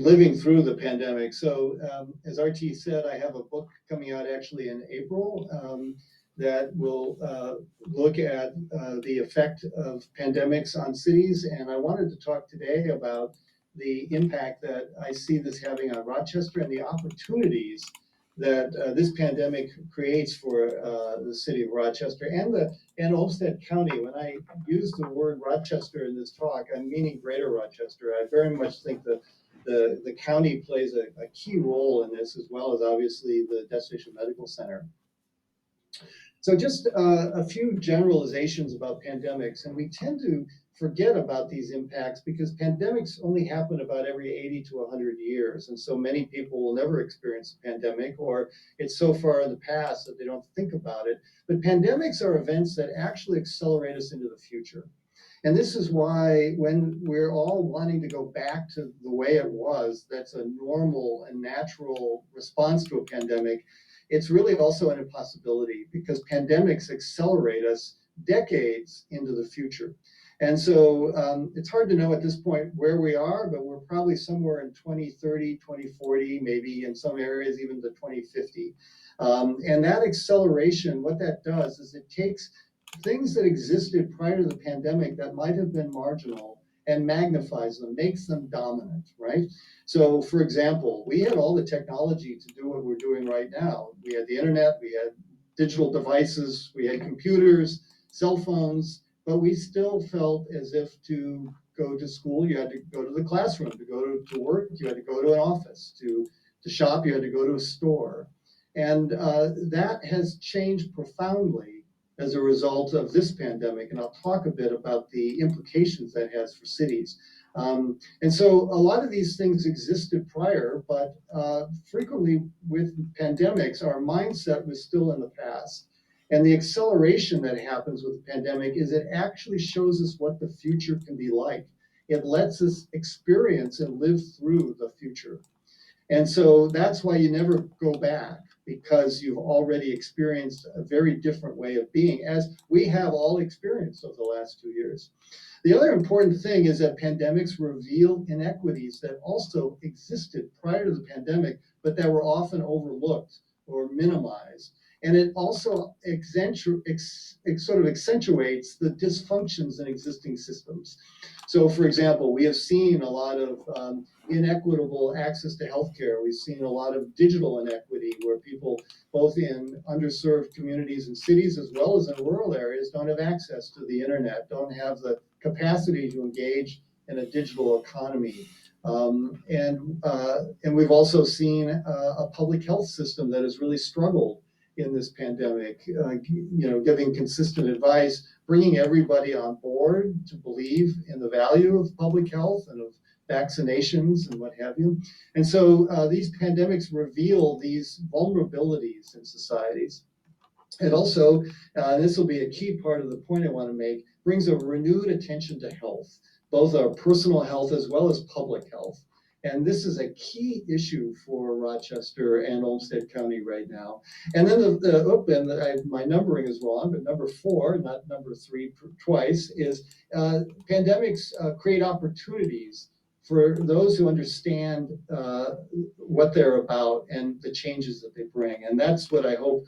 living through the pandemic. So as RT said, I have a book coming out actually in April that will look at the effect of pandemics on cities. And I wanted to talk today about the impact that I see this having on Rochester and the opportunities that this pandemic creates for the city of Rochester and Olmsted County. When I use the word Rochester in this talk, I'm meaning Greater Rochester. I very much think that the county plays a key role in this, as well as obviously the Destination Medical Center. So just a few generalizations about pandemics, and we tend to forget about these impacts because pandemics only happen about every 80 to 100 years, and so many people will never experience a pandemic, or it's so far in the past that they don't think about it. But pandemics are events that actually accelerate us into the future. And this is why when we're all wanting to go back to the way it was, that's a normal and natural response to a pandemic, it's really also an impossibility because pandemics accelerate us decades into the future. And so it's hard to know at this point where we are, but we're probably somewhere in 2030, 2040, maybe in some areas even to 2050. And that acceleration, what that does is it takes things that existed prior to the pandemic that might have been marginal and magnifies them, makes them dominant, right? So for example, we had all the technology to do what we're doing right now. We had the internet, we had digital devices, we had computers, cell phones, but we still felt as if to go to school, you had to go to the classroom, to go to work, you had to go to an office, to shop, you had to go to a store. And that has changed profoundly as a result of this pandemic, and I'll talk a bit about the implications that has for cities. And so a lot of these things existed prior, but frequently with pandemics, our mindset was still in the past. And the acceleration that happens with the pandemic is it actually shows us what the future can be like. It lets us experience and live through the future. And so that's why you never go back, because you've already experienced a very different way of being, as we have all experienced over the last 2 years. The other important thing is that pandemics reveal inequities that also existed prior to the pandemic, but that were often overlooked or minimized. And it also sort of accentuates the dysfunctions in existing systems. So for example, we have seen a lot of inequitable access to healthcare. We've seen a lot of digital inequity where people, both in underserved communities and cities as well as in rural areas, don't have access to the internet, don't have the capacity to engage in a digital economy. And we've also seen a public health system that has really struggled in this pandemic, giving consistent advice, bringing everybody on board to believe in the value of public health and of vaccinations and what have you. And so these pandemics reveal these vulnerabilities in societies. It also, this will be a key part of the point I want to make, brings a renewed attention to health, both our personal health as well as public health. And this is a key issue for Rochester and Olmsted County right now. And then my numbering is wrong, but number 4, not number 3 twice, is pandemics create opportunities for those who understand what they're about and the changes that they bring. And that's what I hope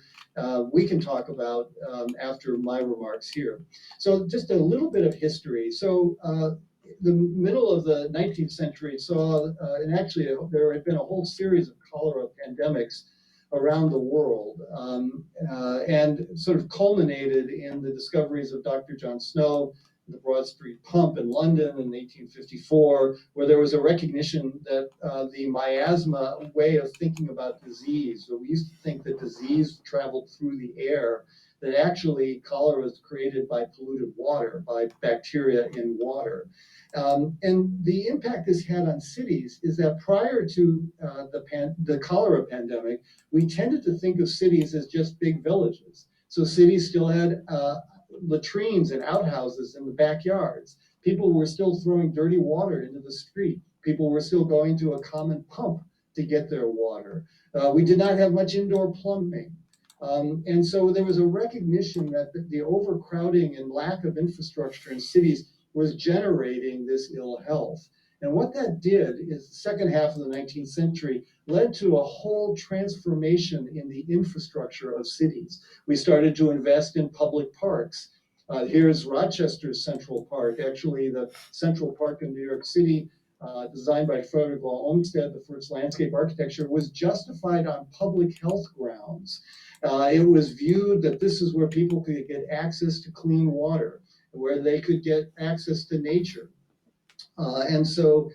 we can talk about after my remarks here. So just a little bit of history. So the middle of the 19th century saw, and actually there had been a whole series of cholera pandemics around the world, and sort of culminated in the discoveries of Dr. John Snow, the Broad Street Pump in London in 1854, where there was a recognition that the miasma way of thinking about disease, so we used to think that disease traveled through the air, that actually cholera was created by polluted water, by bacteria in water. And the impact this had on cities is that prior to the cholera pandemic, we tended to think of cities as just big villages. So cities still had latrines and outhouses in the backyards. People were still throwing dirty water into the street. People were still going to a common pump to get their water. We did not have much indoor plumbing. And so there was a recognition that the overcrowding and lack of infrastructure in cities was generating this ill health. And what that did is the second half of the 19th century led to a whole transformation in the infrastructure of cities. We started to invest in public parks. Here's Rochester's Central Park, actually the Central Park in New York City, designed by Frederick Law Olmsted, the first landscape architecture, was justified on public health grounds. It was viewed that this is where people could get access to clean water, where they could get access to nature. And so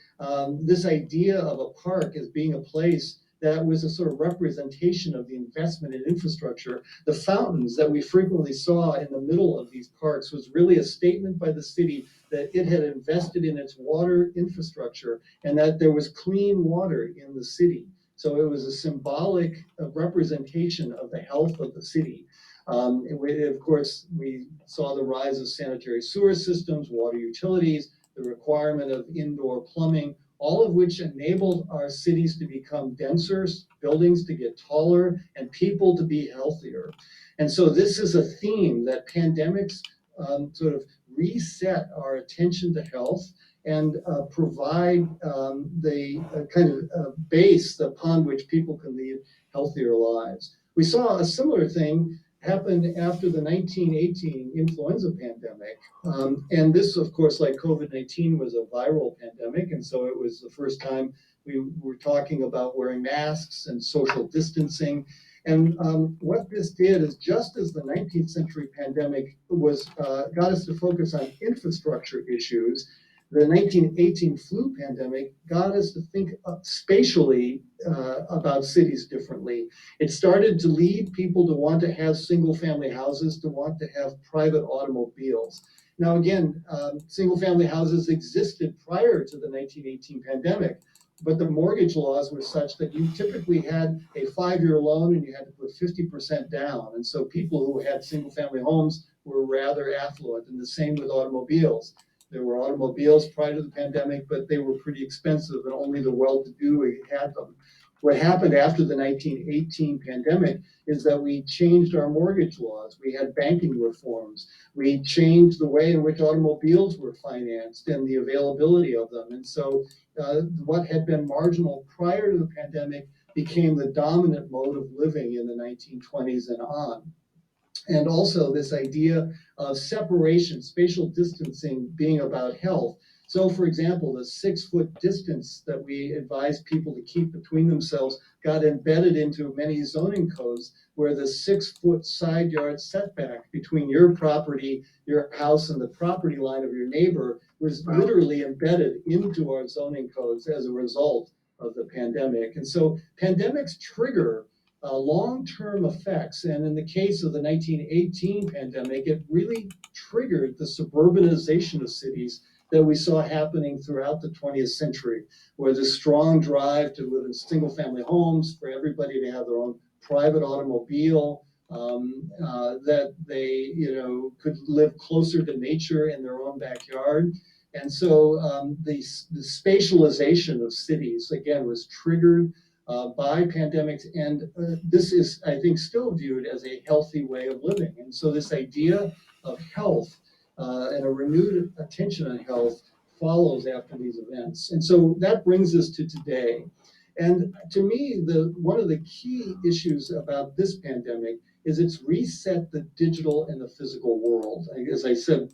this idea of a park as being a place that was a sort of representation of the investment in infrastructure. The fountains that we frequently saw in the middle of these parks was really a statement by the city that it had invested in its water infrastructure and that there was clean water in the city. So it was a symbolic representation of the health of the city. Of course, we saw the rise of sanitary sewer systems, water utilities, the requirement of indoor plumbing, all of which enabled our cities to become denser, buildings to get taller, and people to be healthier. And so this is a theme that pandemics sort of reset our attention to health and provide the kind of base upon which people can lead healthier lives. We saw a similar thing happened after the 1918 influenza pandemic. And this, of course, like COVID-19, was a viral pandemic. And so it was the first time we were talking about wearing masks and social distancing. And what this did is, just as the 19th century pandemic got us to focus on infrastructure issues, the 1918 flu pandemic got us to think spatially about cities differently. It started to lead people to want to have single-family houses, to want to have private automobiles. Now, again, single-family houses existed prior to the 1918 pandemic, but the mortgage laws were such that you typically had a 5-year loan and you had to put 50% down. And so people who had single-family homes were rather affluent, and the same with automobiles. There were automobiles prior to the pandemic, but they were pretty expensive and only the well-to-do had them. What happened after the 1918 pandemic is that we changed our mortgage laws. We had banking reforms. We changed the way in which automobiles were financed and the availability of them. And so what had been marginal prior to the pandemic became the dominant mode of living in the 1920s and on. And also this idea of separation, spatial distancing being about health. So, for example, the 6-foot distance that we advise people to keep between themselves got embedded into many zoning codes, where the 6-foot side yard setback between your property, your house, and the property line of your neighbor was literally embedded into our zoning codes as a result of the pandemic. And so pandemics trigger long-term effects. And in the case of the 1918 pandemic, it really triggered the suburbanization of cities that we saw happening throughout the 20th century, where the strong drive to live in single-family homes, for everybody to have their own private automobile, that they could live closer to nature in their own backyard. And so the spatialization of cities, again, was triggered by pandemics, and this is, I think, still viewed as a healthy way of living. And so this idea of health and a renewed attention on health follows after these events. And so that brings us to today. And to me, one of the key issues about this pandemic is it's reset the digital and the physical world. As I said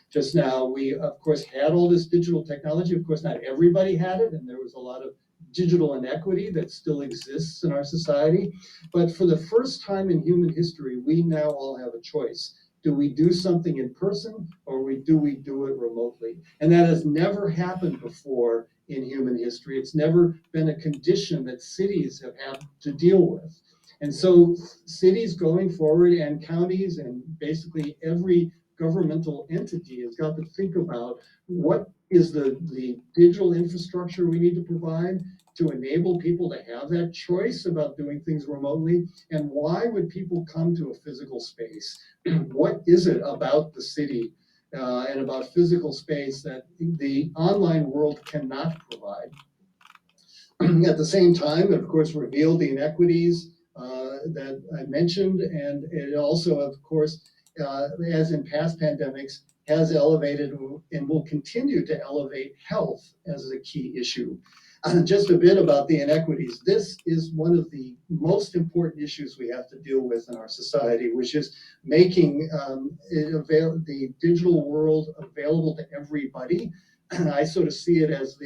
just now, we, of course, had all this digital technology. Of course, not everybody had it, and there was a lot of digital inequity that still exists in our society. But for the first time in human history, we now all have a choice. Do we do something in person, or do we do it remotely? And that has never happened before in human history. It's never been a condition that cities have had to deal with. And so cities going forward, and counties, and basically every governmental entity has got to think about what is the digital infrastructure we need to provide to enable people to have that choice about doing things remotely, and why would people come to a physical space? What is it about the city and about physical space that the online world cannot provide? At the same time, it, of course, revealed the inequities that I mentioned, and it also, of course, as in past pandemics, has elevated and will continue to elevate health as a key issue. Just a bit about the inequities. This is one of the most important issues we have to deal with in our society, which is making the digital world available to everybody. I sort of see it as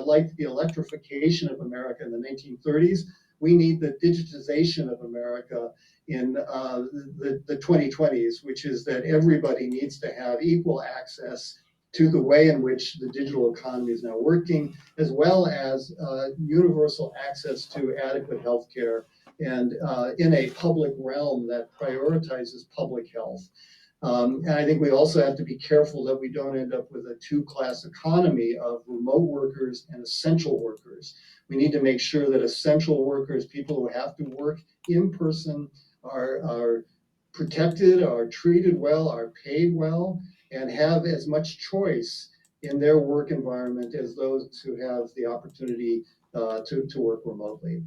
like the electrification of America in the 1930s. We need the digitization of America in the 2020s, which is that everybody needs to have equal access to the way in which the digital economy is now working, as well as universal access to adequate health care and in a public realm that prioritizes public health. And I think we also have to be careful that we don't end up with a two-class economy of remote workers and essential workers. We need to make sure that essential workers, people who have to work in person, are protected, are treated well, are paid well, and have as much choice in their work environment as those who have the opportunity to work remotely.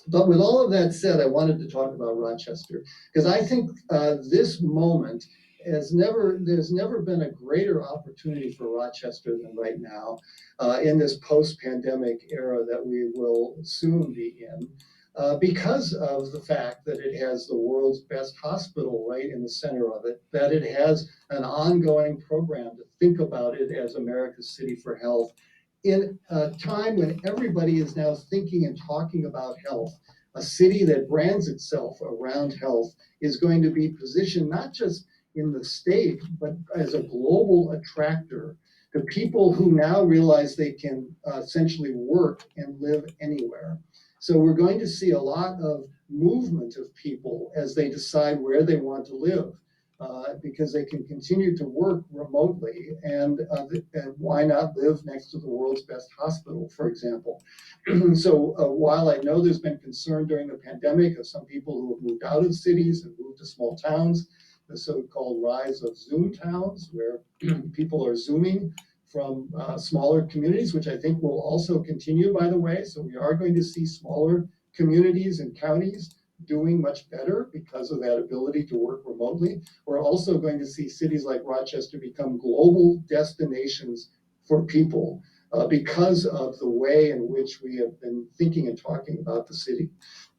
But with all of that said, I wanted to talk about Rochester, because I think this moment there's never been a greater opportunity for Rochester than right now in this post-pandemic era that we will soon be in. Because of the fact that it has the world's best hospital right in the center of it, that it has an ongoing program to think about it as America's City for Health, in a time when everybody is now thinking and talking about health. A city that brands itself around health is going to be positioned not just in the state, but as a global attractor to people who now realize they can essentially work and live anywhere. So we're going to see a lot of movement of people as they decide where they want to live. Because they can continue to work remotely, and why not live next to the world's best hospital, for example? So while I know there's been concern during the pandemic of some people who have moved out of cities and moved to small towns, the so-called rise of Zoom towns, where people are Zooming from smaller communities, which I think will also continue, by the way. So we are going to see smaller communities and counties doing much better because of that ability to work remotely. We're also going to see cities like Rochester become global destinations for people because of the way in which we have been thinking and talking about the city.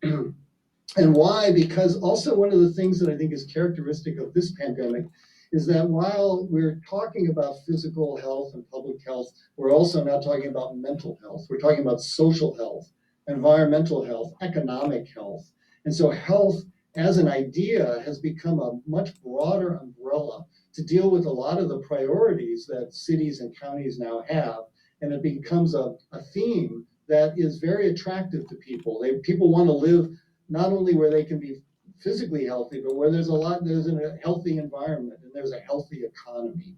And why? Because also one of the things that I think is characteristic of this pandemic is that while we're talking about physical health and public health, we're also now talking about mental health. We're talking about social health, environmental health, economic health. And so health as an idea has become a much broader umbrella to deal with a lot of the priorities that cities and counties now have. And it becomes a theme that is very attractive to people. People want to live not only where they can be physically healthy, but where there's a healthy environment and there's a healthy economy.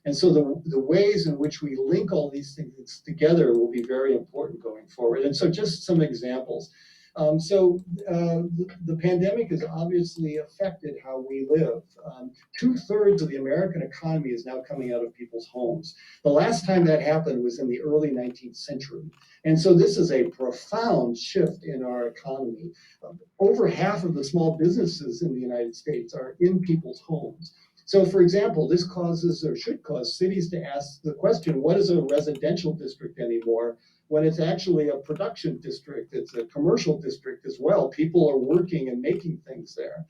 And so the ways in which we link all these things together will be very important going forward. And so just some examples. The pandemic has obviously affected how we live. 2/3 of the American economy is now coming out of people's homes. The last time that happened was in the early 19th century. And so this is a profound shift in our economy. Over half of the small businesses in the United States are in people's homes. So for example, this causes or should cause cities to ask the question, what is a residential district anymore? When it's actually a production district, it's a commercial district as well. People are working and making things there.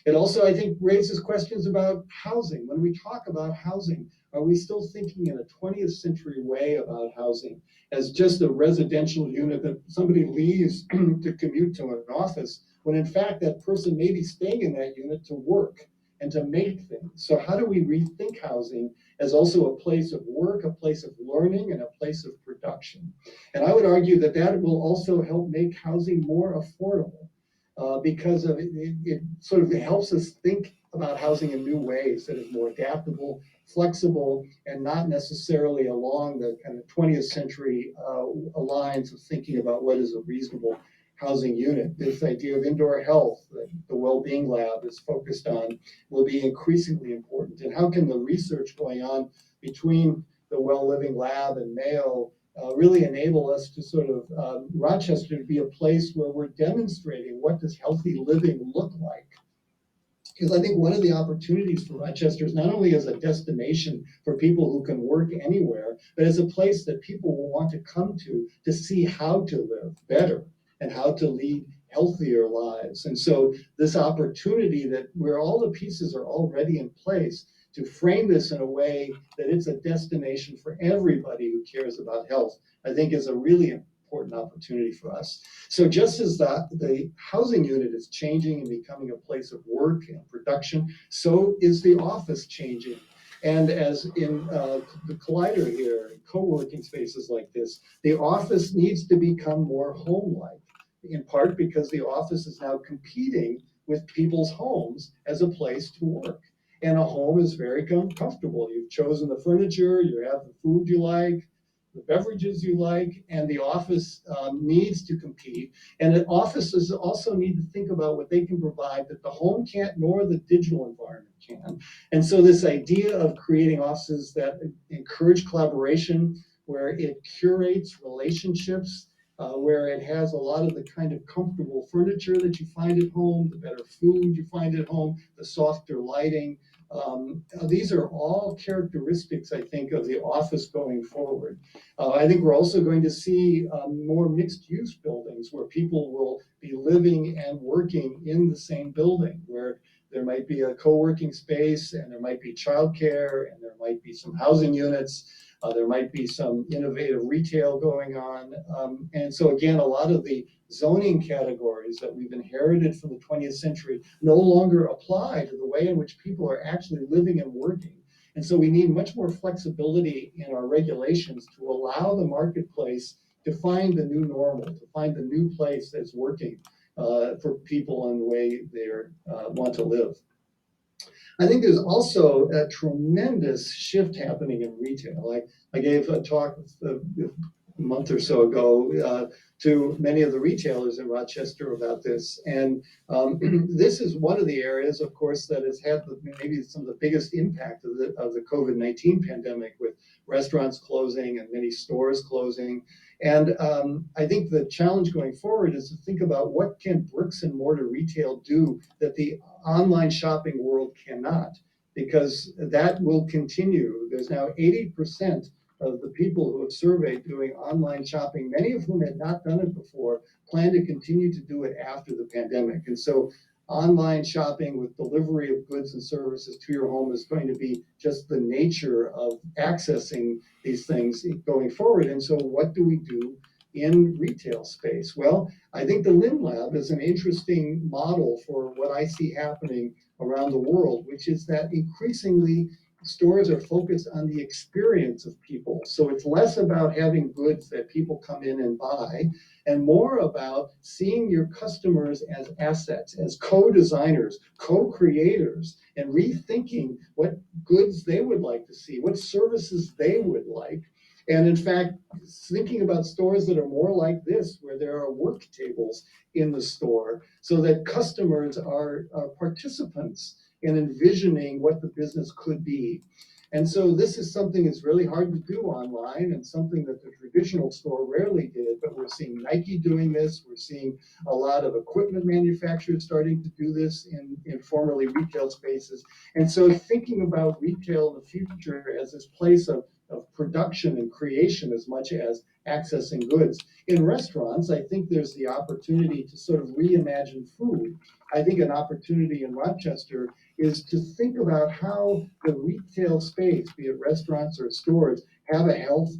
It also, I think, raises questions about housing. When we talk about housing, are we still thinking in a 20th century way about housing as just a residential unit that somebody leaves to commute to an office, when in fact that person may be staying in that unit to work and to make things? So how do we rethink housing as also a place of work, a place of learning, and a place of production? And I would argue that that will also help make housing more affordable because of it sort of helps us think about housing in new ways that is more adaptable, flexible, and not necessarily along the kind of 20th century lines of thinking about what is a reasonable housing unit. This idea of indoor health that the well-being lab is focused on will be increasingly important. And how can the research going on between the Well Living Lab and Mayo really enable us to sort of Rochester to be a place where we're demonstrating what does healthy living look like. Because I think one of the opportunities for Rochester is not only as a destination for people who can work anywhere, but as a place that people will want to come to see how to live better and how to lead healthier lives. And so this opportunity that where all the pieces are already in place to frame this in a way that it's a destination for everybody who cares about health, I think is a really important opportunity for us. So just as the housing unit is changing and becoming a place of work and production, so is the office changing. And as in the collider here, co-working spaces like this, the office needs to become more home-like, in part because the office is now competing with people's homes as a place to work. And a home is very comfortable. You've chosen the furniture, you have the food you like, the beverages you like, and the office needs to compete. And the offices also need to think about what they can provide that the home can't, nor the digital environment can. And so this idea of creating offices that encourage collaboration, where it curates relationships, where it has a lot of the kind of comfortable furniture that you find at home, the better food you find at home, the softer lighting. These are all characteristics, I think, of the office going forward. I think we're also going to see more mixed-use buildings where people will be living and working in the same building, where there might be a co-working space and there might be childcare and there might be some housing units. There might be some innovative retail going on. And so again, a lot of the zoning categories that we've inherited from the 20th century no longer apply to the way in which people are actually living and working. And so we need much more flexibility in our regulations to allow the marketplace to find the new normal, to find the new place that's working for people in the way they want to live. I think there's also a tremendous shift happening in retail. I gave a talk a month or so ago to many of the retailers in Rochester about this. And this is one of the areas, of course, that has had maybe some of the biggest impact of the COVID-19 pandemic, with restaurants closing and many stores closing. And I think the challenge going forward is to think about what can bricks and mortar retail do that the online shopping world cannot, because that will continue. There's now 80% of the people who have surveyed doing online shopping, many of whom had not done it before, plan to continue to do it after the pandemic. And so online shopping with delivery of goods and services to your home is going to be just the nature of accessing these things going forward. And so what do we do in retail space? Well, I think the Lynn Lab is an interesting model for what I see happening around the world, which is that increasingly stores are focused on the experience of people. So it's less about having goods that people come in and buy, and more about seeing your customers as assets, as co-designers, co-creators, and rethinking what goods they would like to see, what services they would like. And in fact, thinking about stores that are more like this, where there are work tables in the store, so that customers are participants in envisioning what the business could be. And so this is something that's really hard to do online, and something that the traditional store rarely did, but we're seeing Nike doing this. We're seeing a lot of equipment manufacturers starting to do this in formerly retail spaces. And so thinking about retail in the future as this place of production and creation as much as accessing goods. In restaurants, I think there's the opportunity to sort of reimagine food. I think an opportunity in Rochester is to think about how the retail space, be it restaurants or stores, have a health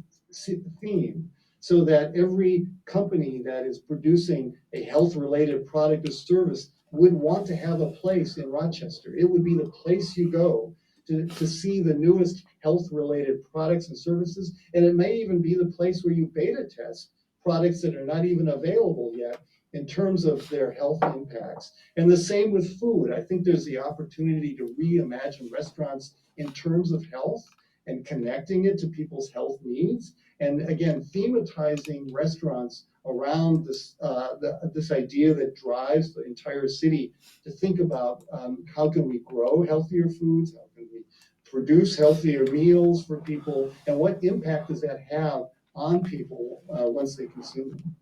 theme, so that every company that is producing a health-related product or service would want to have a place in Rochester. It would be the place you go to see the newest health-related products and services, and it may even be the place where you beta test products that are not even available yet in terms of their health impacts. And the same with food. I think there's the opportunity to reimagine restaurants in terms of health and connecting it to people's health needs. And again, thematizing restaurants around this idea that drives the entire city to think about how can we grow healthier foods, how can we produce healthier meals for people, and what impact does that have on people once they consume them.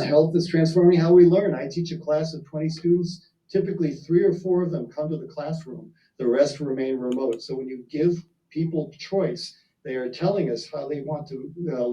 Health is transforming how we learn. I teach a class of 20 students typically 3 or 4 of them come to the classroom, the rest remain remote. So when you give people choice, they are telling us how they want to,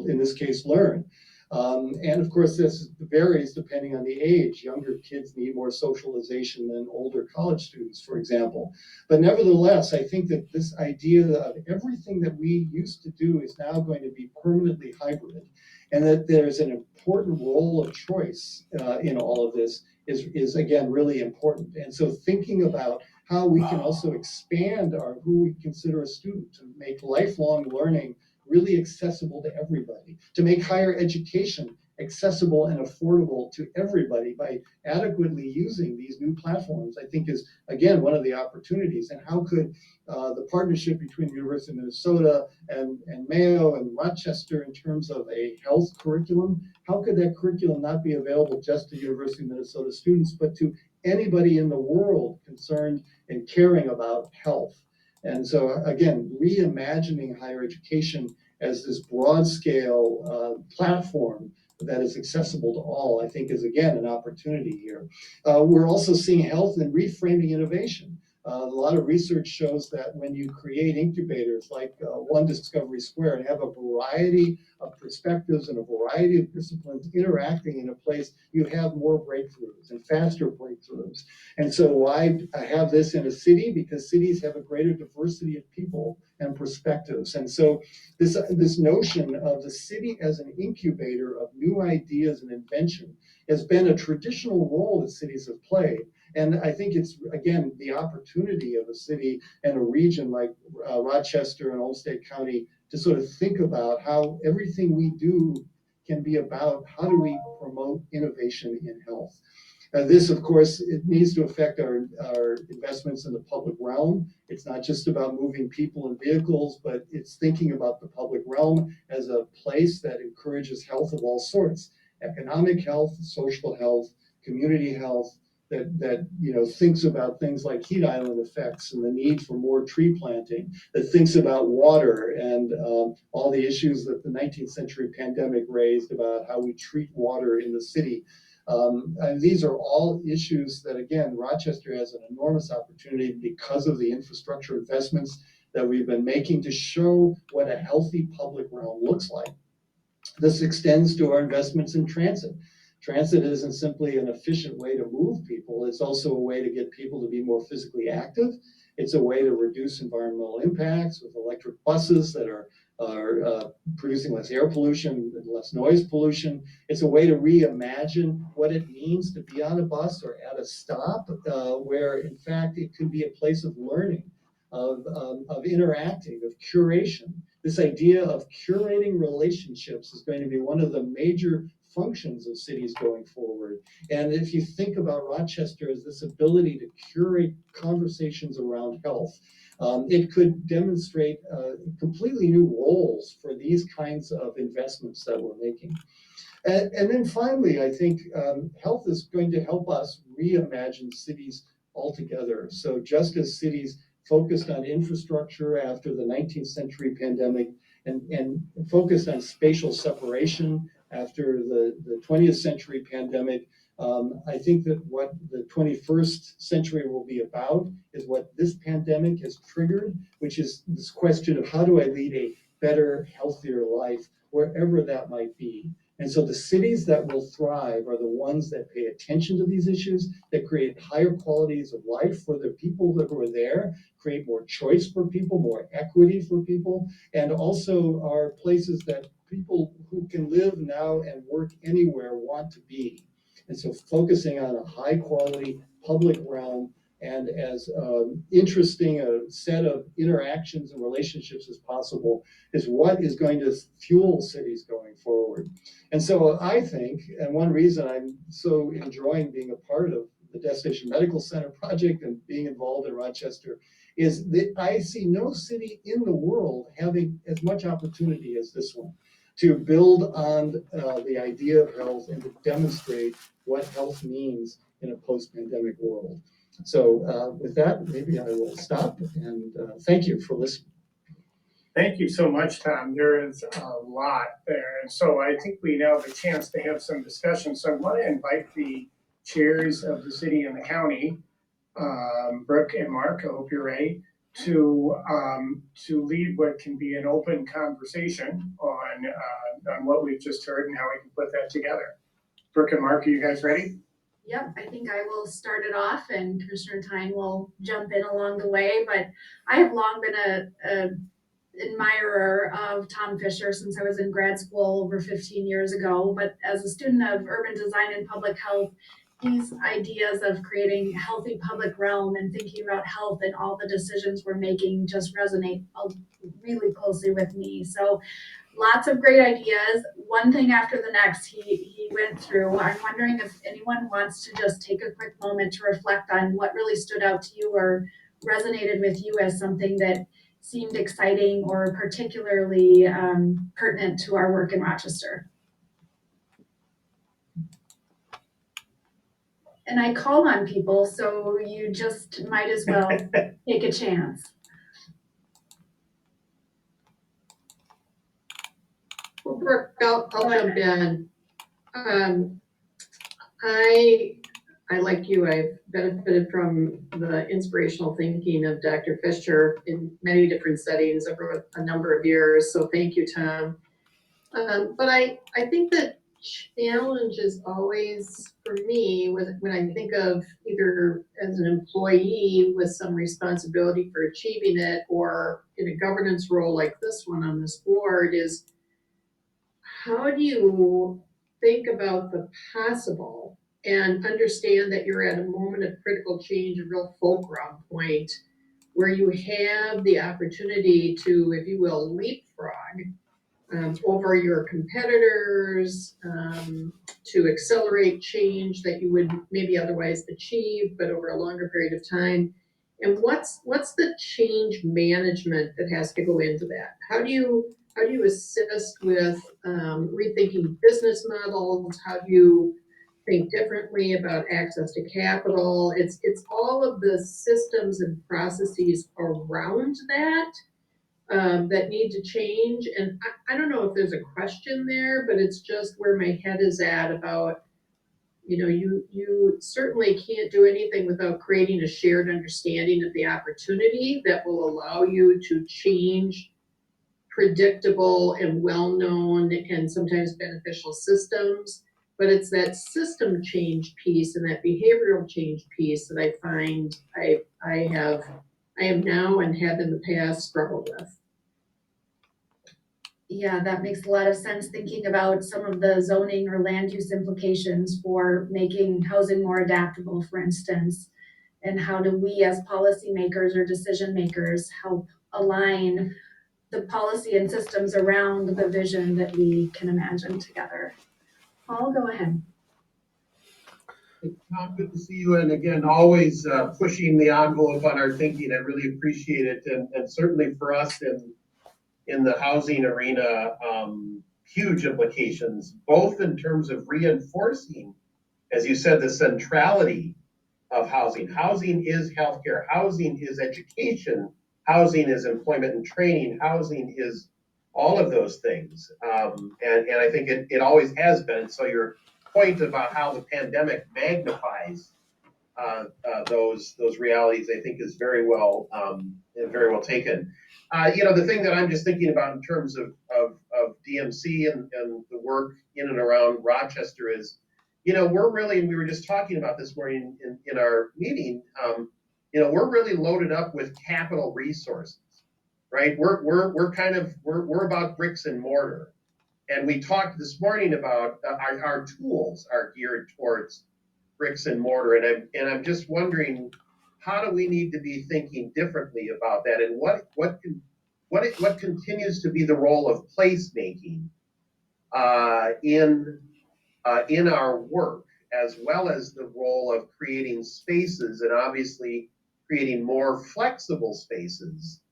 in this case, learn. And of course, this varies depending on the age. Younger kids need more socialization than older college students, for example. But nevertheless, I think that this idea of everything that we used to do is now going to be permanently hybrid, and that there's an important role of choice in all of this is again really important. And so thinking about how we can also expand who we consider a student, to make lifelong learning really accessible to everybody, to make higher education accessible and affordable to everybody by adequately using these new platforms, I think is, again, one of the opportunities. And how could the partnership between the University of Minnesota and Mayo and Rochester in terms of a health curriculum, how could that curriculum not be available just to University of Minnesota students, but to anybody in the world concerned and caring about health? And so, again, reimagining higher education as this broad scale platform that is accessible to all, I think is, again, an opportunity here. We're also seeing health and reframing innovation. A lot of research shows that when you create incubators like One Discovery Square and have a variety of perspectives and a variety of disciplines interacting in a place, you have more breakthroughs and faster breakthroughs. And so why have this in a city? Because cities have a greater diversity of people and perspectives. And so this notion of the city as an incubator of new ideas and invention has been a traditional role that cities have played. And I think it's, again, the opportunity of a city and a region like Rochester and Olmsted County to sort of think about how everything we do can be about how do we promote innovation in health. This, of course, it needs to affect our investments in the public realm. It's not just about moving people and vehicles, but it's thinking about the public realm as a place that encourages health of all sorts: economic health, social health, community health, that thinks about things like heat island effects and the need for more tree planting, that thinks about water and all the issues that the 19th century pandemic raised about how we treat water in the city. And these are all issues that, again, Rochester has an enormous opportunity because of the infrastructure investments that we've been making to show what a healthy public realm looks like. This extends to our investments in transit. Transit isn't simply an efficient way to move people, it's also a way to get people to be more physically active. It's a way to reduce environmental impacts with electric buses that are producing less air pollution and less noise pollution. It's a way to reimagine what it means to be on a bus or at a stop where, in fact, it can be a place of learning, of interacting, of curation. This idea of curating relationships is going to be one of the major functions of cities going forward. And if you think about Rochester as this ability to curate conversations around health, it could demonstrate completely new roles for these kinds of investments that we're making. And then finally, I think health is going to help us reimagine cities altogether. So just as cities focused on infrastructure after the 19th century pandemic and focused on spatial separation after the 20th century pandemic, I think that what the 21st century will be about is what this pandemic has triggered, which is this question of how do I lead a better, healthier life, wherever that might be. And so the cities that will thrive are the ones that pay attention to these issues, that create higher qualities of life for the people that are there, create more choice for people, more equity for people, and also are places that people who can live now and work anywhere want to be. And so focusing on a high quality public realm and as interesting a set of interactions and relationships as possible is what is going to fuel cities going forward. And so I think, and one reason I'm so enjoying being a part of the Destination Medical Center project and being involved in Rochester is that I see no city in the world having as much opportunity as this one to build on the idea of health and to demonstrate what health means in a post-pandemic world. So with that, maybe I will stop and thank you for listening. Thank you so much, Tom. There is a lot there. And so I think we now have a chance to have some discussion. So I want to invite the chairs of the city and the county Brooke and Mark, I hope you're ready, to lead what can be an open conversation on what we've just heard and how we can put that together. Brooke and Mark, are you guys ready? Yep, I think I will start it off and Commissioner Tyne will jump in along the way, but I have long been a admirer of Tom Fisher since I was in grad school over 15 years ago. But as a student of urban design and public health, these ideas of creating a healthy public realm and thinking about health and all the decisions we're making just resonate really closely with me. So lots of great ideas. One thing after the next he went through. I'm wondering if anyone wants to just take a quick moment to reflect on what really stood out to you or resonated with you as something that seemed exciting or particularly pertinent to our work in Rochester. And I call on people, so you just might as well take a chance. Well, Brooke, I'll jump in. I like you, I've benefited from the inspirational thinking of Dr. Fisher in many different settings over a number of years. So thank you, Tom. But I think the challenge is always for me when I think of either as an employee with some responsibility for achieving it or in a governance role like this one on this board is how do you think about the possible and understand that you're at a moment of critical change, a real fulcrum point where you have the opportunity to, if you will, leapfrog over your competitors, to accelerate change that you would maybe otherwise achieve, but over a longer period of time. And what's the change management that has to go into that? How do you assist with rethinking business models? How do you think differently about access to capital? It's all of the systems and processes around that that need to change. And I don't know if there's a question there, but it's just where my head is at about, you certainly can't do anything without creating a shared understanding of the opportunity that will allow you to change predictable and well-known and sometimes beneficial systems. But it's that system change piece and that behavioral change piece that I find I have now and have in the past struggled with. Yeah, that makes a lot of sense, thinking about some of the zoning or land use implications for making housing more adaptable, for instance. And how do we as policymakers or decision makers help align the policy and systems around the vision that we can imagine together? Paul, go ahead. Tom, good to see you, and again, always pushing the envelope on our thinking. I really appreciate it, and certainly for us in the housing arena, huge implications, both in terms of reinforcing, as you said, the centrality of housing. Housing is healthcare, housing is education, housing is employment and training, housing is all of those things. And I think it always has been. So your point about how the pandemic magnifies those realities, I think, is very well taken. The thing that I'm just thinking about in terms of DMC and the work in and around Rochester is, we're really, and we were just talking about this morning in our meeting, we're really loaded up with capital resources, right? We're about bricks and mortar. And we talked this morning about our tools are geared towards bricks and mortar. And I'm just wondering, how do we need to be thinking differently about that? And what continues to be the role of placemaking in our work, as well as the role of creating spaces and obviously creating more flexible spaces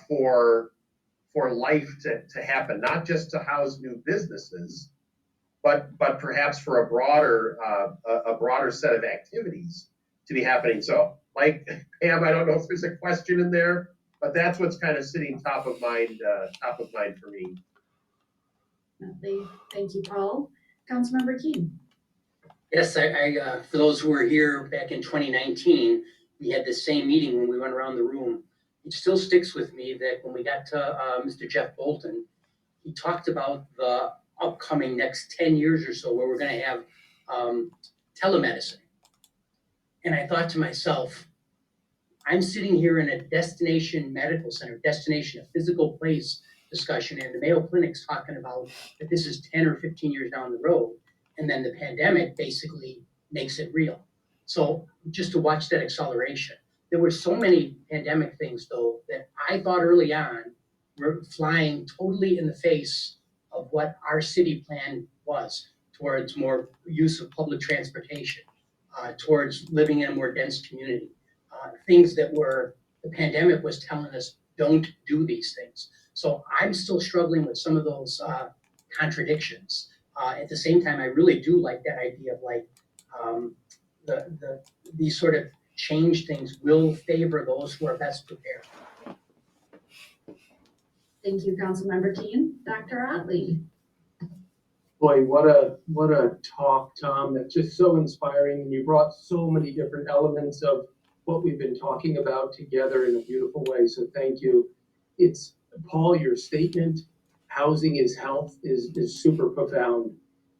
for life to happen, not just to house new businesses, but perhaps for a broader set of activities to be happening. So, like Pam, I don't know if there's a question in there, but that's what's kind of sitting top of mind for me. Thank you, Paul. Councilmember Keene. Yes, for those who were here back in 2019, we had the same meeting when we went around the room. It still sticks with me that when we got to Mr. Jeff Bolton, he talked about the upcoming next 10 years or so where we're going to have telemedicine. And I thought to myself, I'm sitting here in a destination medical center, destination, a physical place discussion, and the Mayo Clinic's talking about that this is 10 or 15 years down the road. And then the pandemic basically makes it real. So just to watch that acceleration, there were so many pandemic things though that I thought early on were flying totally in the face of what our city plan was towards more use of public transportation, towards living in a more dense community. Things that were, the pandemic was telling us, don't do these things. So I'm still struggling with some of those contradictions. At the same time, I really do like that idea of like these sort of change things will favor those who are best prepared. Thank you, Councilmember Keen. Dr. Otley. Boy, what a talk, Tom. That's just so inspiring. And you brought so many different elements of what we've been talking about together in a beautiful way. So thank you. It's Paul, your statement, housing is health, is super profound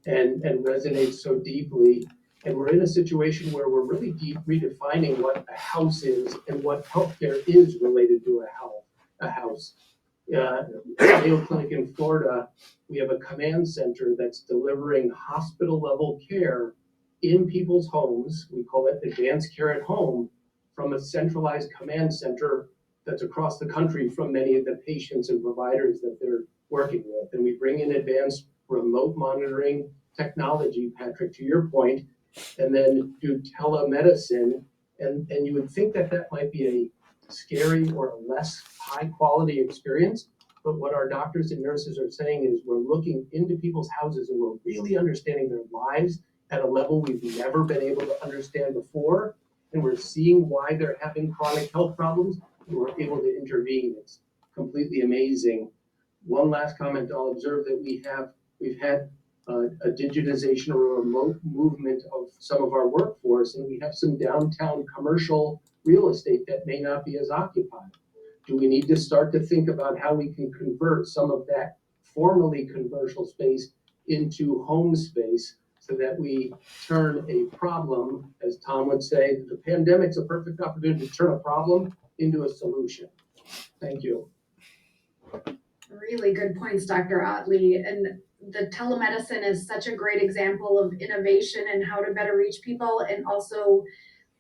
and resonates so deeply. And we're in a situation where we're really redefining what a house is and what healthcare is related to a house. Mayo Clinic in Florida, we have a command center that's delivering hospital level care in people's homes. We call it advanced care at home, from a centralized command center that's across the country from many of the patients and providers that they're working with. And we bring in advanced remote monitoring technology, Patrick, to your point, and then do telemedicine. And you would think that that might be a scary or a less high quality experience. But what our doctors and nurses are saying is we're looking into people's houses and we're really understanding their lives at a level we've never been able to understand before. And we're seeing why they're having chronic health problems, and we're able to intervene. It's completely amazing. One last comment, I'll observe that we've had a digitization or a remote movement of some of our workforce, and we have some downtown commercial real estate that may not be as occupied. Do we need to start to think about how we can convert some of that formerly commercial space into home space so that we turn a problem, as Tom would say, the pandemic's a perfect opportunity to turn a problem into a solution. Thank you. Really good points, Dr. Otley. And the telemedicine is such a great example of innovation and how to better reach people, and also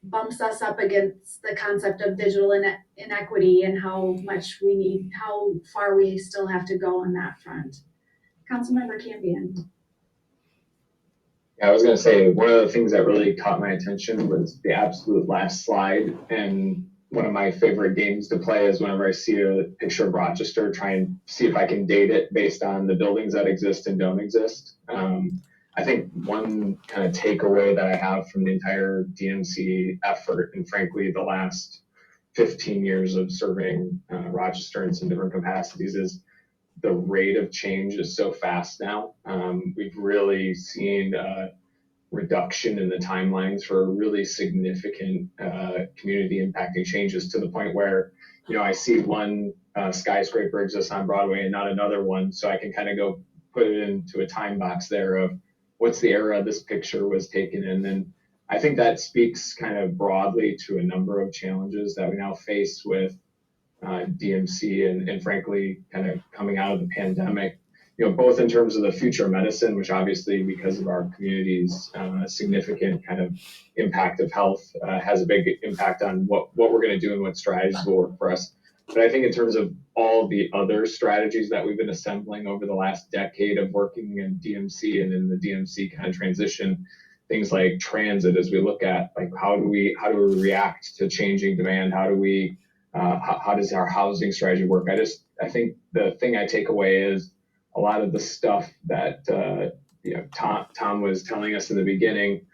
bumps us up against the concept of digital inequity and how much we need, how far we still have to go on that front. Councilmember Campion. Yeah, I was going to say, one of the things that really caught my attention was the absolute last slide. And one of my favorite games to play is whenever I see a picture of Rochester, try and see if I can date it based on the buildings that exist and don't exist. I think one kind of takeaway that I have from the entire DMC effort, and frankly, the last 15 years of serving Rochester in some different capacities, is the rate of change is so fast now. We've really seen a reduction in the timelines for really significant community impacting changes, to the point where, you know, I see one skyscraper exists on Broadway and not another one. So I can kind of go put it into a time box there of what's the era this picture was taken in. And I think that speaks kind of broadly to a number of challenges that we now face with DMC and frankly, kind of coming out of the pandemic, you know, both in terms of the future of medicine, which obviously because of our community's significant kind of impact of health has a big impact on what we're going to do and what strategies will work for us. But I think in terms of all the other strategies that we've been assembling over the last decade of working in DMC and in the DMC kind of transition, things like transit, as we look at like how do we react to changing demand? How do we how does our housing strategy work? I think the thing I take away is a lot of the stuff that you know, Tom was telling us in the beginning.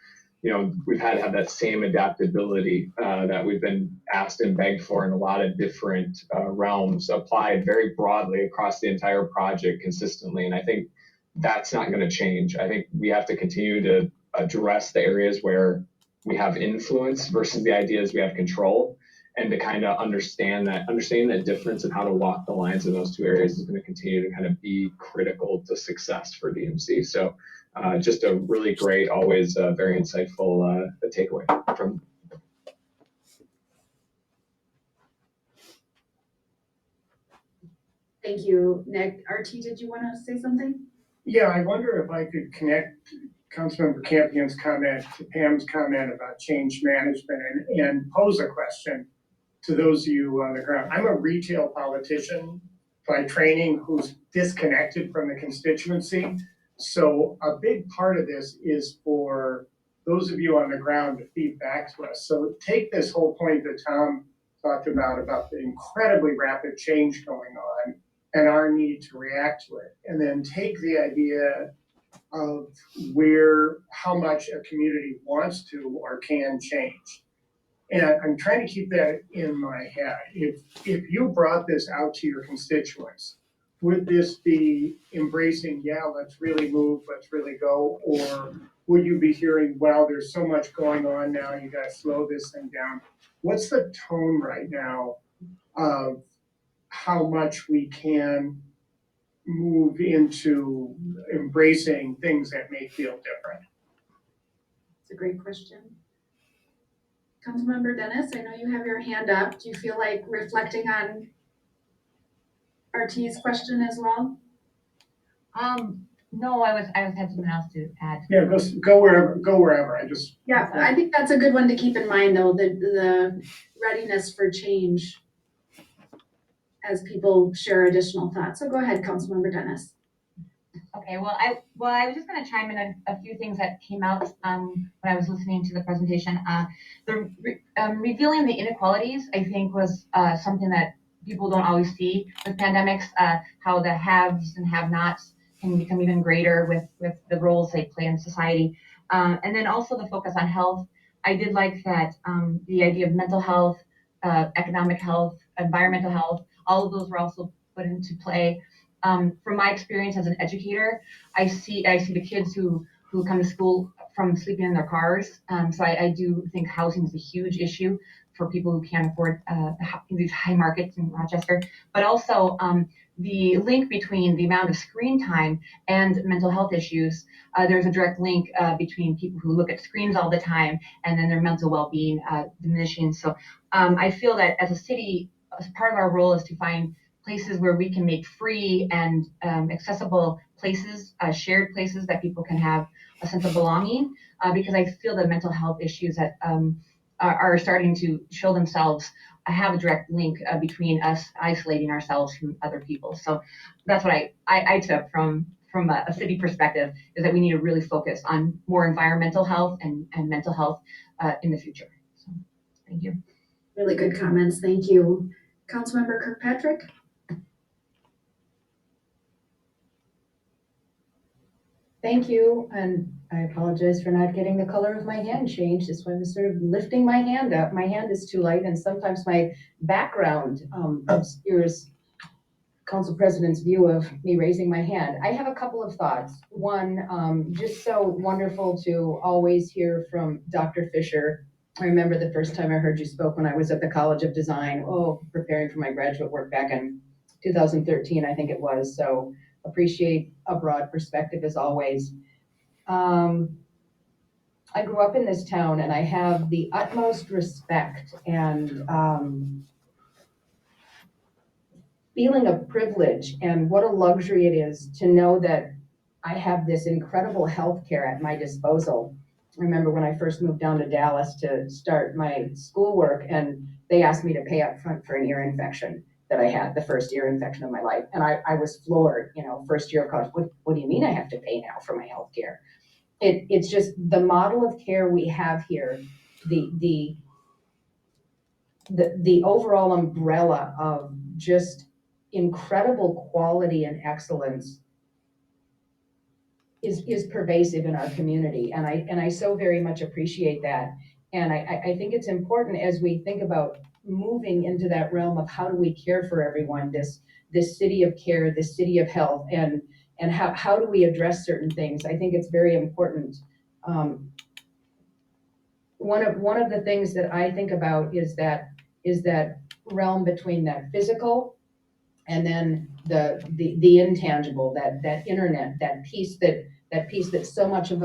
You know, we've had to have that same adaptability that we've been asked and begged for in a lot of different realms, applied very broadly across the entire project consistently. And I think that's not going to change. I think we have to continue to address the areas where we have influence versus the ideas we have control, and to kind of understanding that difference and how to walk the lines in those two areas is going to continue to kind of be critical to success for DMC. So just a really great, always very insightful takeaway from. Thank you, Nick. RT, did you want to say something? Yeah, I wonder if I could connect Councilmember Campion's comment to Pam's comment about change management and pose a question to those of you on the ground. I'm a retail politician by training who's disconnected from the constituency. So a big part of this is for those of you on the ground to feed back to us. So take this whole point that Tom talked about the incredibly rapid change going on and our need to react to it. And then take the idea of how much a community wants to or can change. And I'm trying to keep that in my head. If you brought this out to your constituents, would this be embracing, yeah, let's really move, let's really go? Or would you be hearing, well, there's so much going on now, you gotta slow this thing down? What's the tone right now of how much we can move into embracing things that may feel different? It's a great question. Councilmember Dennis, I know you have your hand up. Do you feel like reflecting on RT's question as well? No, I had something else to add. Yeah, go wherever. Yeah, I think that's a good one to keep in mind, though, the readiness for change as people share additional thoughts. So go ahead, Councilmember Dennis. Okay, well, I was just going to chime in a few things that came out when I was listening to the presentation. Revealing the inequalities, I think, was something that people don't always see with pandemics, how the haves and have-nots can become even greater with the roles they play in society. And then also the focus on health. I did like that the idea of mental health, economic health, environmental health, all of those were also put into play. From my experience as an educator, I see the kids who come to school from sleeping in their cars. So I do think housing is a huge issue for people who can't afford these high markets in Rochester, but also the link between the amount of screen time and mental health issues. There's a direct link between people who look at screens all the time and then their mental well-being diminishing. So I feel that as a city, as part of our role is to find places where we can make free and accessible places, shared places that people can have a sense of belonging, because I feel that mental health issues that are starting to show themselves have a direct link between us isolating ourselves from other people. So that's what I took from a city perspective, is that we need to really focus on more environmental health and mental health in the future. So thank you. Really good comments, thank you. Councilmember Kirkpatrick? Thank you, and I apologize for not getting the color of my hand changed. That's why I was sort of lifting my hand up. My hand is too light, and sometimes my background obscures Council President's view of me raising my hand. I have a couple of thoughts. One, just so wonderful to always hear from Dr. Fisher. I remember the first time I heard you spoke when I was at the College of Design, preparing for my graduate work back in 2013, I think it was. So appreciate a broad perspective as always. I grew up in this town and I have the utmost respect and feeling of privilege and what a luxury it is to know that I have this incredible healthcare at my disposal. I remember when I first moved down to Dallas to start my schoolwork and they asked me to pay up front for an ear infection that I had, the first ear infection of my life. And I was floored, first year of college. What do you mean I have to pay now for my health care? It's just the model of care we have here, the overall umbrella of just incredible quality and excellence is pervasive in our community. And I so very much appreciate that. And I think it's important as we think about moving into that realm of how do we care for everyone, this city of care, this city of health, and how do we address certain things. I think it's very important One of the things that I think about is that realm between that physical and then the intangible, that internet, that piece that so much of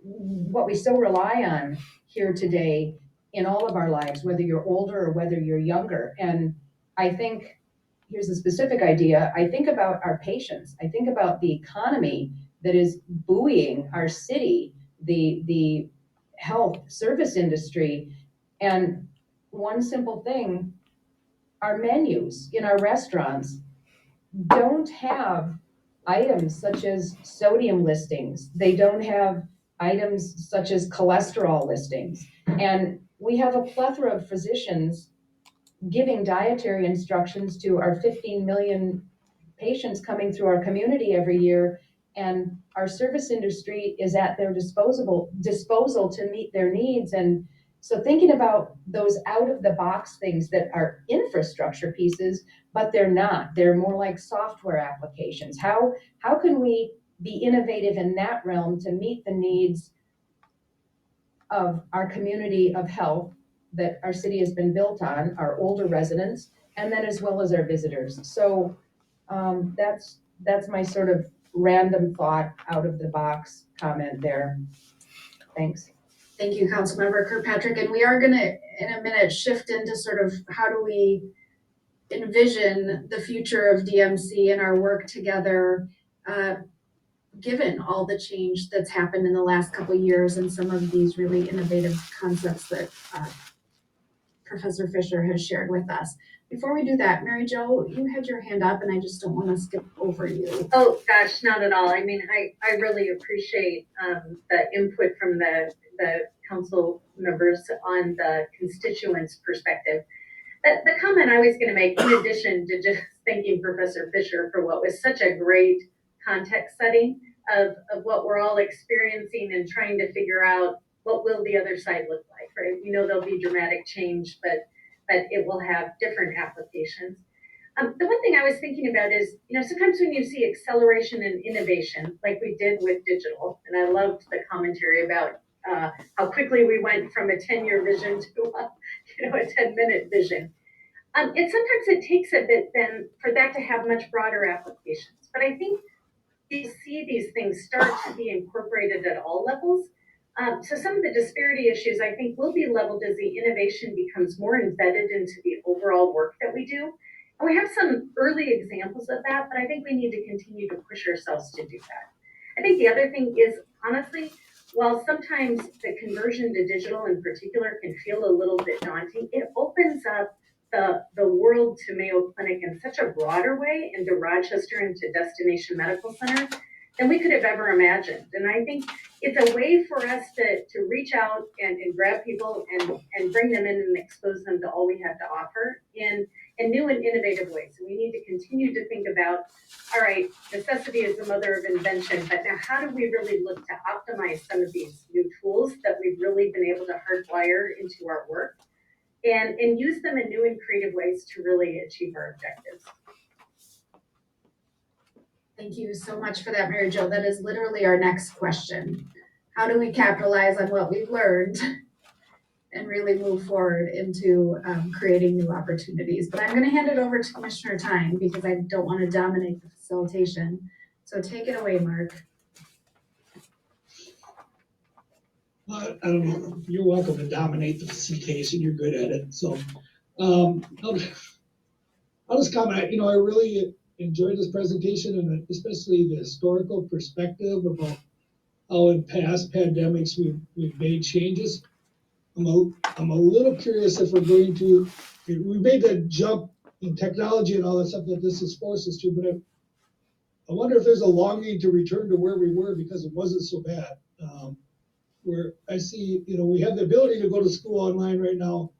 what we so rely on here today in all of our lives, whether you're older or whether you're younger. And I think, here's a specific idea, I think about our patients. I think about the economy that is buoying our city, the health service industry. And one simple thing, our menus in our restaurants don't have items such as sodium listings. They don't have items such as cholesterol listings. And we have a plethora of physicians giving dietary instructions to our 15 million patients coming through our community every year. And our service industry is at their disposal to meet their needs. And so thinking about those out of the box things that are infrastructure pieces, but they're not, they're more like software applications. How can we be innovative in that realm to meet the needs of our community of health that our city has been built on, our older residents, and then as well as our visitors? So that's my sort of random thought out of the box comment there. Thanks. Thank you, Councilmember Kirkpatrick. And we are gonna, in a minute, shift into sort of how do we envision the future of DMC and our work together, given all the change that's happened in the last couple of years and some of these really innovative concepts that Professor Fisher has shared with us. Before we do that, Mary Jo, you had your hand up and I just don't want to skip over you. Oh, gosh, not at all. I mean, I really appreciate the input from the council members on the constituents' perspective. The comment I was going to make, in addition to just thanking Professor Fisher for what was such a great context setting of what we're all experiencing and trying to figure out what will the other side look like, right? We know there'll be dramatic change, but it will have different applications. The one thing I was thinking about is, sometimes when you see acceleration and innovation, like we did with digital, and I loved the commentary about how quickly we went from a 10-year vision to a 10-minute vision. Sometimes it takes a bit then for that to have much broader applications. But I think you see these things start to be incorporated at all levels. So some of the disparity issues, I think, will be leveled as the innovation becomes more embedded into the overall work that we do. And we have some early examples of that, but I think we need to continue to push ourselves to do that. I think the other thing is, honestly, while sometimes the conversion to digital in particular can feel a little bit daunting, it opens up the world to Mayo Clinic in such a broader way, into Rochester, into Destination Medical Center, than we could have ever imagined. And I think it's a way for us to reach out and grab people and bring them in and expose them to all we have to offer in new and innovative ways. And we need to continue to think about, all right, necessity is the mother of invention, but now how do we really look to optimize some of these new tools that we've really been able to hardwire into our work and use them in new and creative ways to really achieve our objectives. Thank you so much for that, Mary Jo. That is literally our next question. How do we capitalize on what we've learned and really move forward into creating new opportunities? But I'm going to hand it over to Commissioner Tyne because I don't want to dominate the facilitation. So take it away, Mark. You're welcome to dominate the facilitation. You're good at it. So I'll just comment. I really enjoyed this presentation, and especially the historical perspective about how in past pandemics we've made changes. I'm a little curious if we're going to. We made that jump in technology and all that stuff that this has forced us to, but I wonder if there's a longing to return to where we were because it wasn't so bad. Where I see, we have the ability to go to school online right now,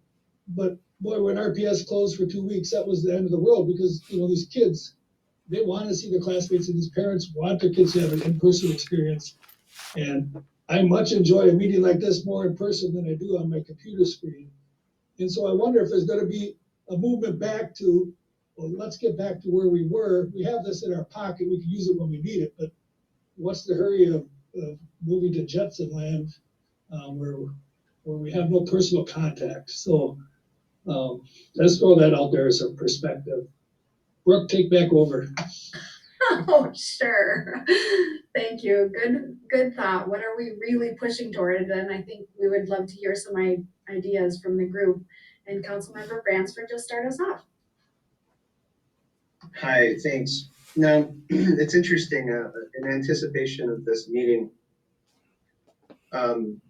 but boy, when RPS closed for 2 weeks, that was the end of the world because, these kids, they want to see their classmates and these parents want their kids to have an in-person experience. And I much enjoy a meeting like this more in person than I do on my computer screen. And so I wonder if there's going to be a movement back to, well, let's get back to where we were. We have this in our pocket. We can use it when we need it, but what's the hurry of of moving to Jetson land, where we have no personal contact. So let's throw that out there as a perspective. Brooke, take back over. Oh, sure. Thank you. Good thought. What are we really pushing toward? And I think we would love to hear some ideas from the group. And Councilmember Bransford, just start us off. Hi, thanks. Now, it's interesting, in anticipation of this meeting, one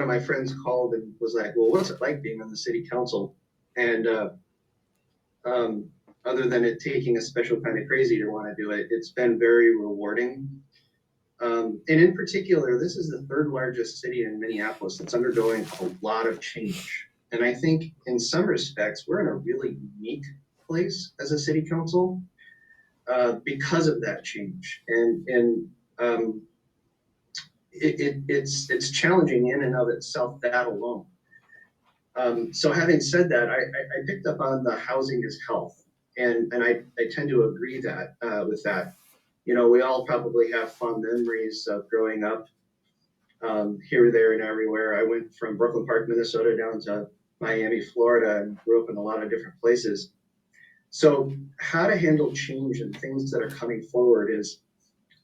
of my friends called and was like, well, what's it like being on the city council? And other than it taking a special kind of crazy to want to do it, it's been very rewarding. And in particular, this is the third largest city in Minneapolis that's undergoing a lot of change. And I think in some respects, we're in a really unique place as a city council because of that change. And it's challenging in and of itself, that alone. So having said that, I picked up on the housing is health. And I tend to agree that with that. You know, we all probably have fond memories of growing up here, there, and everywhere. I went from Brooklyn Park, Minnesota down to Miami, Florida, and grew up in a lot of different places. So how to handle change and things that are coming forward is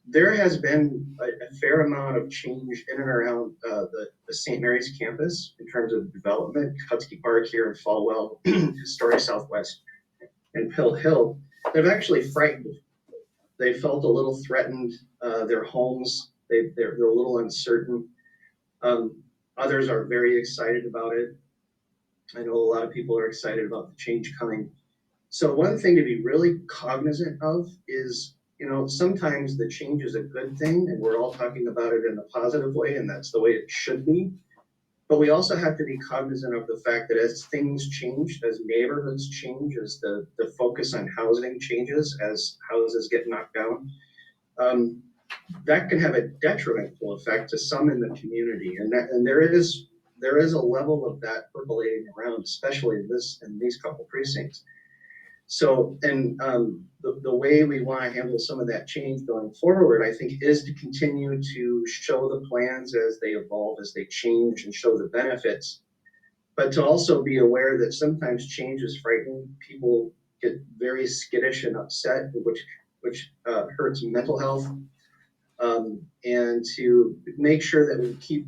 there has been a fair amount of change in and around the St. Mary's campus in terms of development. Hutsky Park here in Falwell, Historic Southwest, and Pill Hill. They've actually frightened. They felt a little threatened. Their homes, they're a little uncertain. Others are very excited about it. I know a lot of people are excited about the change coming. So one thing to be really cognizant of is, you know, sometimes the change is a good thing and we're all talking about it in a positive way, and that's the way it should be. But we also have to be cognizant of the fact that as things change, as neighborhoods change, as the focus on housing changes, as houses get knocked down, that can have a detrimental effect to some in the community. And there is a level of that percolating around, especially in these couple precincts. So, and the way we want to handle some of that change going forward, I think, is to continue to show the plans as they evolve, as they change, and show the benefits. But to also be aware that sometimes change is frightening. People get very skittish and upset, which hurts mental health. And to make sure that we keep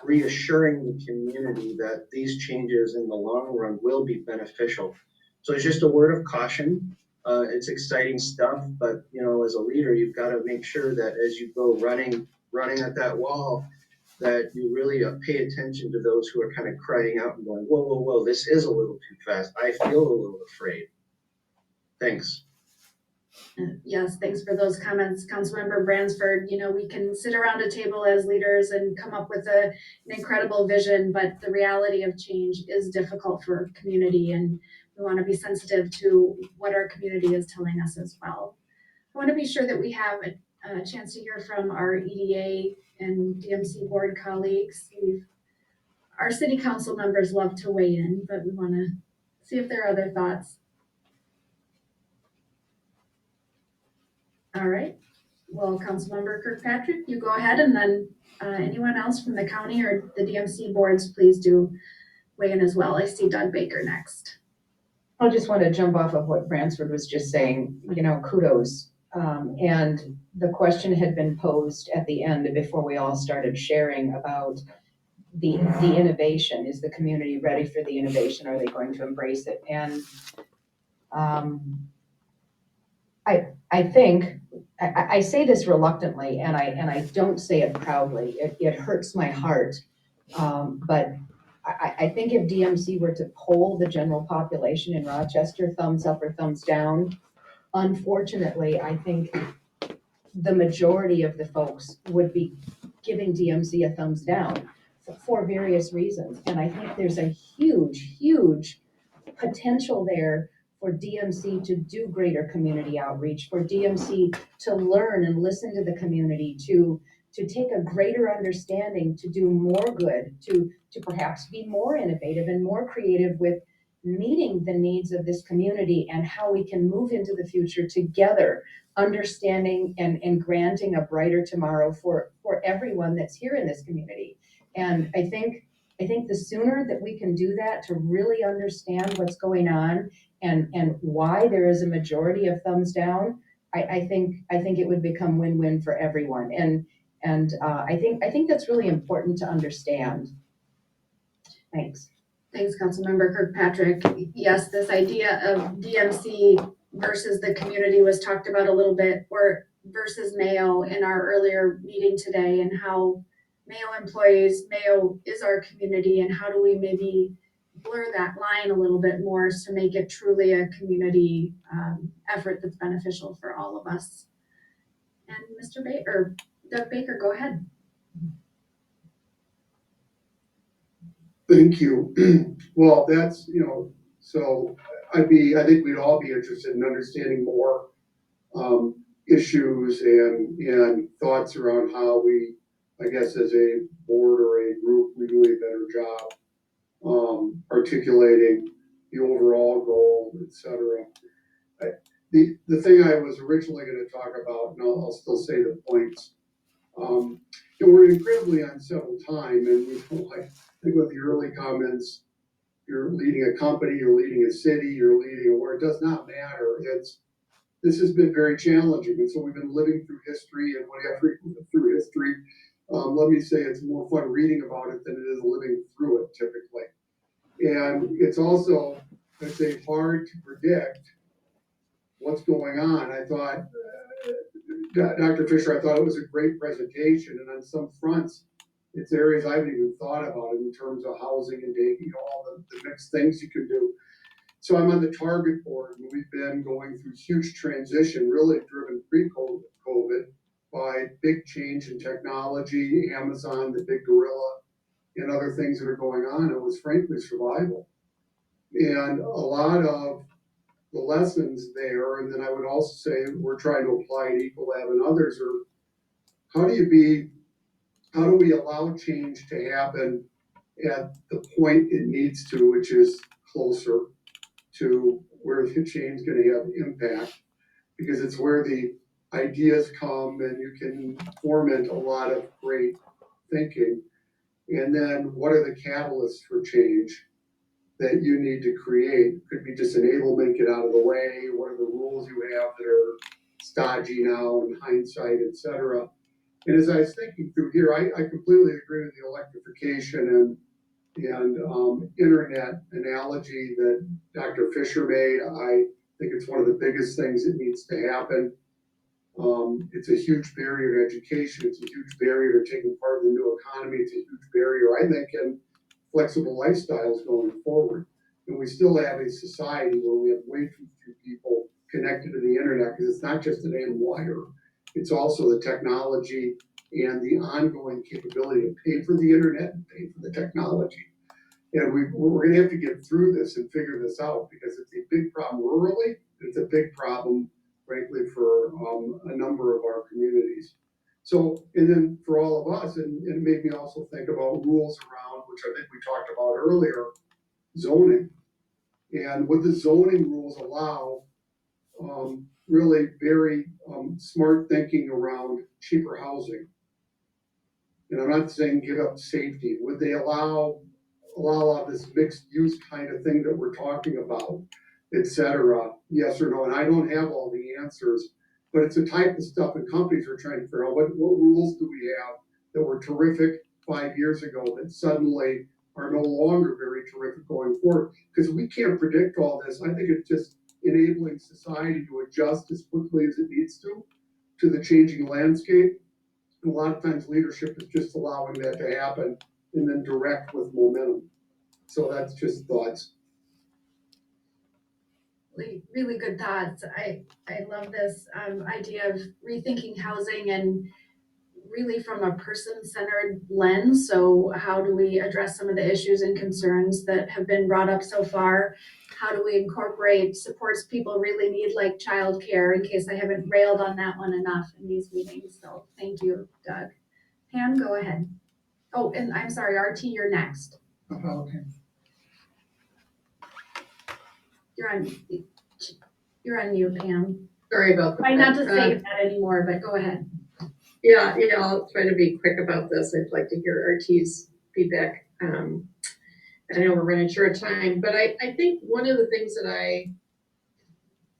reassuring the community that these changes in the long run will be beneficial. So it's just a word of caution. It's exciting stuff, but you know, as a leader, you've got to make sure that as you go running at that wall, that you really pay attention to those who are kind of crying out and going, whoa, whoa, whoa, this is a little too fast. I feel a little afraid. Thanks. Yes, thanks for those comments, Councilmember Bransford. You know, we can sit around a table as leaders and come up with an incredible vision, but the reality of change is difficult for community, and we want to be sensitive to what our community is telling us as well. I want to be sure that we have a chance to hear from our EDA and DMC board colleagues. Our city council members love to weigh in, but we want to see if there are other thoughts. All right. Well, Councilmember Kirkpatrick, you go ahead, and then anyone else from the county or the DMC boards, please do weigh in as well. I see Doug Baker next. I just want to jump off of what Bransford was just saying, you know, kudos. And the question had been posed at the end before we all started sharing about the innovation. Is the community ready for the innovation? Are they going to embrace it? And I think I say this reluctantly, and I don't say it proudly. It hurts my heart, but I think if DMC were to poll the general population in Rochester, thumbs up or thumbs down, unfortunately, I think the majority of the folks would be giving DMC a thumbs down for various reasons. And I think there's a huge, huge potential there for DMC to do greater community outreach, for DMC to learn and listen to the community, to take a greater understanding, to do more good, to perhaps be more innovative and more creative with meeting the needs of this community and how we can move into the future together understanding and granting a brighter tomorrow for everyone that's here in this community. And I think the sooner that we can do that, to really understand what's going on and why there is a majority of thumbs down, I think it would become win-win for everyone. And I think that's really important to understand. Thanks. Thanks, Councilmember Kirkpatrick. Yes, this idea of DMC versus the community was talked about a little bit, or versus Mayo in our earlier meeting today, and how Mayo employees, Mayo is our community, and how do we maybe blur that line a little bit more to make it truly a community effort that's beneficial for all of us. And Mr. Baker, Doug Baker, go ahead. Thank you. Well, that's, so I think we'd all be interested in understanding more issues and thoughts around how we, I guess, as a board or a group, we do a better job articulating the overall goal, et cetera. The thing I was originally going to talk about, and I'll still say the points. We're incredibly unsettled time, and I think with the early comments, you're leading a company, you're leading a city, you're leading a war. It does not matter. This has been very challenging, and so we've been living through history, and whenever we live through history, let me say it's more fun reading about it than it is living through it typically. And it's also, I'd say, hard to predict what's going on. I thought, Dr. Fisher, I thought it was a great presentation, and on some fronts, it's areas I haven't even thought about in terms of housing and dating, all the mixed things you can do. So I'm on the target board, and we've been going through huge transition, really driven pre-COVID by big change in technology, Amazon, the big gorilla, and other things that are going on. It was frankly survival. And a lot of the lessons there, and then I would also say we're trying to apply at Ecolab and others, are how do we allow change to happen at the point it needs to, which is closer to where the change is going to have impact, because it's where the ideas come and you can foment a lot of great thinking. And then what are the catalysts for change that you need to create? Could be just enablement, get out of the way. What are the rules you have that are stodgy now in hindsight, et cetera? And as I was thinking through here, I completely agree with the electrification and internet analogy that Dr. Fisher made. I think it's one of the biggest things that needs to happen. It's a huge barrier to education. It's a huge barrier to taking part in the new economy. It's a huge barrier, I think, in flexible lifestyles going forward. And we still have a society where we have way too few people connected to the internet, because it's not just an AM wire. It's also the technology and the ongoing capability to pay for the internet and pay for the technology. And we're going to have to get through this and figure this out, because it's a big problem rurally. It's a big problem, frankly, for a number of our communities. So, and then for all of us, and it made me also think about rules around, which I think we talked about earlier, zoning. And would the zoning rules allow really very smart thinking around cheaper housing? And I'm not saying give up safety. Would they allow this mixed use kind of thing that we're talking about, et cetera? Yes or no? And I don't have all the answers, but it's the type of stuff that companies are trying to figure out. What rules do we have that were terrific 5 years ago that suddenly are no longer very terrific going forward? Because we can't predict all this. I think it's just enabling society to adjust as quickly as it needs to the changing landscape. And a lot of times leadership is just allowing that to happen and then direct with momentum. So that's just thoughts. Really good thoughts. I love this idea of rethinking housing, and really from a person-centered lens. So how do we address some of the issues and concerns that have been brought up so far? How do we incorporate supports people really need, like childcare, in case I haven't railed on that one enough in these meetings. So thank you, Doug. Pam, go ahead. Oh, and I'm sorry, RT, you're next. Okay. You're on mute, Pam. Sorry about that. Try not to say that anymore, but go ahead. Yeah, I'll try to be quick about this. I'd like to hear RT's feedback. I know we're running short of time, but I think one of the things that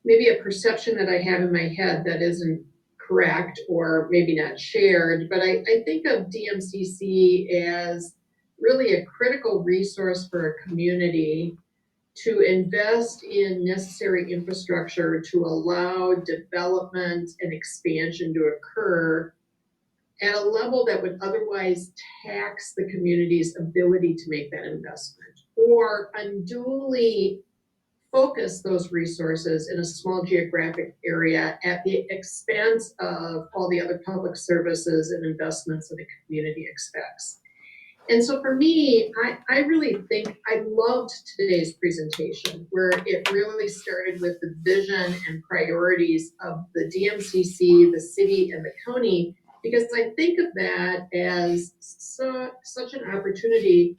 maybe a perception that I have in my head that isn't correct or maybe not shared, but I think of DMCC as really a critical resource for a community to invest in necessary infrastructure to allow development and expansion to occur at a level that would otherwise tax the community's ability to make that investment or unduly focus those resources in a small geographic area at the expense of all the other public services and investments that the community expects. And so for me, I really think I loved today's presentation where it really started with the vision and priorities of the DMCC, the city, and the county, because I think of that as such an opportunity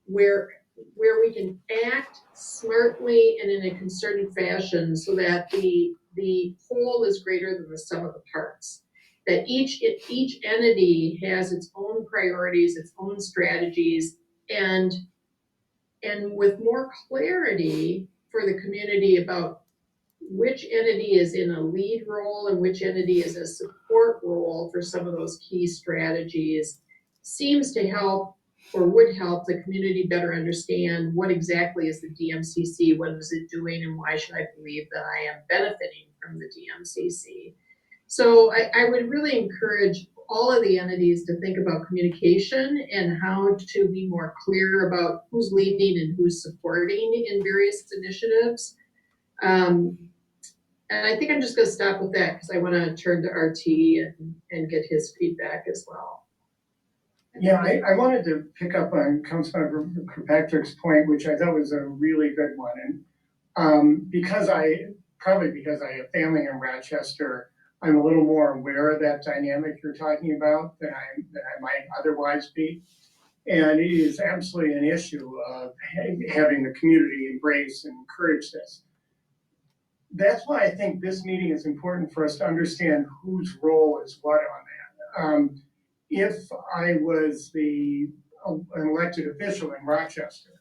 where we can act smartly and in a concerted fashion so that the whole is greater than the sum of the parts. That each entity has its own priorities, its own strategies, and with more clarity for the community about which entity is in a lead role and which entity is a support role for some of those key strategies seems to help or would help the community better understand what exactly is the DMCC, what is it doing, and why should I believe that I am benefiting from the DMCC. So I would really encourage all of the entities to think about communication and how to be more clear about who's leading and who's supporting in various initiatives. And I think I'm just going to stop with that because I want to turn to RT and get his feedback as well. Yeah, I wanted to pick up on Councilmember Kirkpatrick's point, which I thought was a really good one. And because I have family in Rochester, I'm a little more aware of that dynamic you're talking about than I might otherwise be. And it is absolutely an issue of having the community embrace and encourage this. That's why I think this meeting is important for us to understand whose role is what on that. If I was an elected official in Rochester,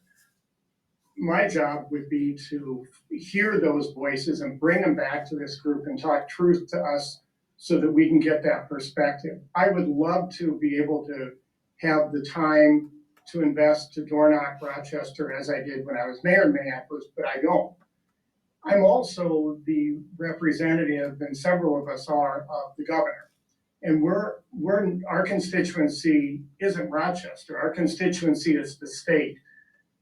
my job would be to hear those voices and bring them back to this group and talk truth to us so that we can get that perspective. I would love to be able to have the time to invest to door knock Rochester as I did when I was mayor in Minneapolis, but I don't. I'm also the representative, and several of us are, of the governor. And our constituency isn't Rochester. Our constituency is the state.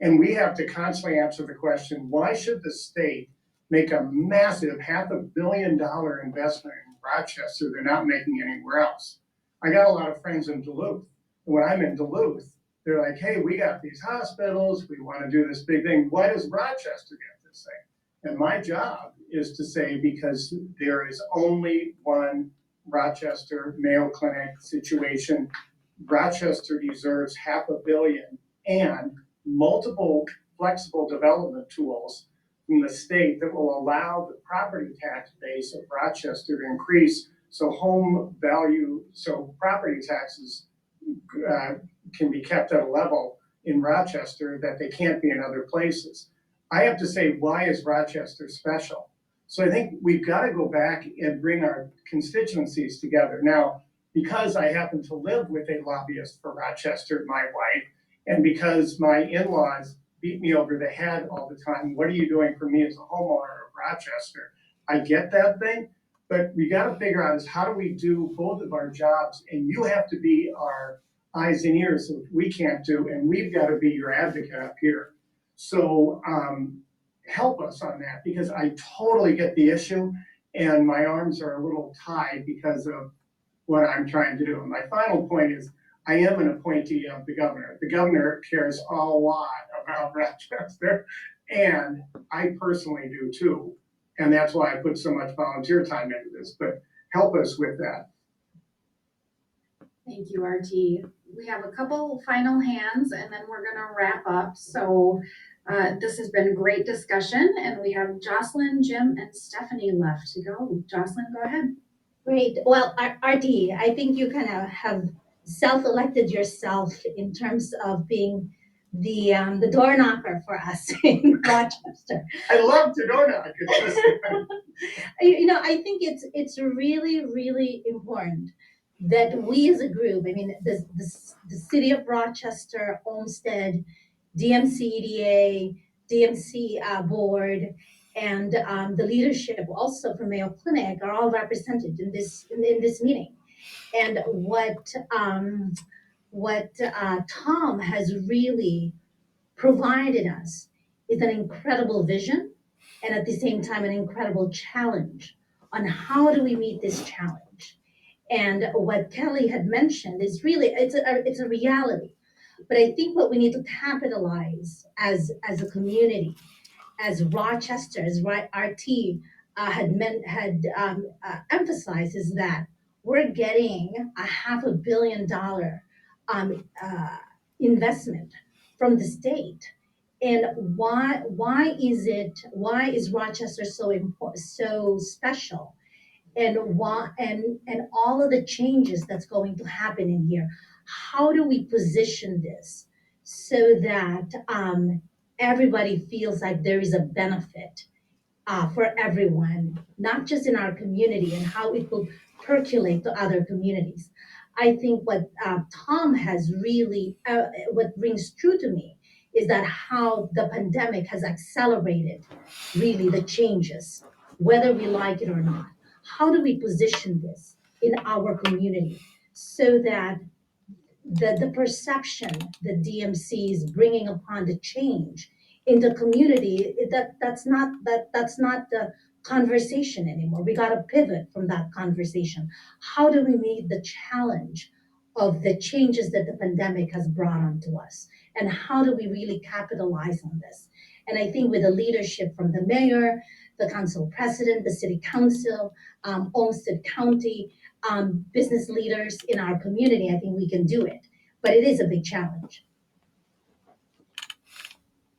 And we have to constantly answer the question, why should the state make a massive $500 million investment in Rochester they're not making anywhere else? I got a lot of friends in Duluth. And when I'm in Duluth, they're like, hey, we got these hospitals. We want to do this big thing. Why does Rochester get this thing? And my job is to say, because there is only one Rochester Mayo Clinic situation. Rochester deserves $500 million and multiple flexible development tools from the state that will allow the property tax base of Rochester to increase so property taxes can be kept at a level in Rochester that they can't be in other places. I have to say, why is Rochester special? So I think we've got to go back and bring our constituencies together. Now, because I happen to live with a lobbyist for Rochester, my wife, and because my in-laws beat me over the head all the time, what are you doing for me as a homeowner of Rochester? I get that thing, but we got to figure out is how do we do both of our jobs, and you have to be our eyes and ears that we can't do, and we've got to be your advocate up here. So help us on that, because I totally get the issue and my arms are a little tied because of what I'm trying to do. And my final point is I am an appointee of the governor. The governor cares a lot about Rochester, and I personally do too. And that's why I put so much volunteer time into this, but help us with that. Thank you, RT. We have a couple final hands and then we're gonna wrap up. So This has been great discussion, and we have Jocelyn, Jim, and Stephanie left to go. Jocelyn, go ahead. Great. Well, RD, I think you kind of have self-elected yourself in terms of being the door knocker for us in Rochester. I love to door knock. I think it's really, really important that we as a group, I mean, the city of Rochester, Olmsted, DMC EDA, DMC board, and the leadership also from Mayo Clinic are all represented in this meeting. And what Tom has really provided us is an incredible vision and at the same time an incredible challenge on how do we meet this challenge. And what Kelly had mentioned is really it's a reality. But I think what we need to capitalize as a community, as Rochester, as RT had emphasized, is that we're getting a $500 million investment from the state. And why is Rochester so important, so special? And why and all of the changes that's going to happen in here, how do we position this so that everybody feels like there is a benefit for everyone, not just in our community, and how it will percolate to other communities? I think what Tom has really, what rings true to me is that how the pandemic has accelerated really the changes, whether we like it or not. How do we position this in our community so that the perception that DMC is bringing upon the change in the community, that's not the conversation anymore. We got to pivot from that conversation. How do we meet the challenge of the changes that the pandemic has brought onto us? And how do we really capitalize on this? And I think with the leadership from the mayor, the council president, the city council, Olmsted County, business leaders in our community, I think we can do it. But it is a big challenge.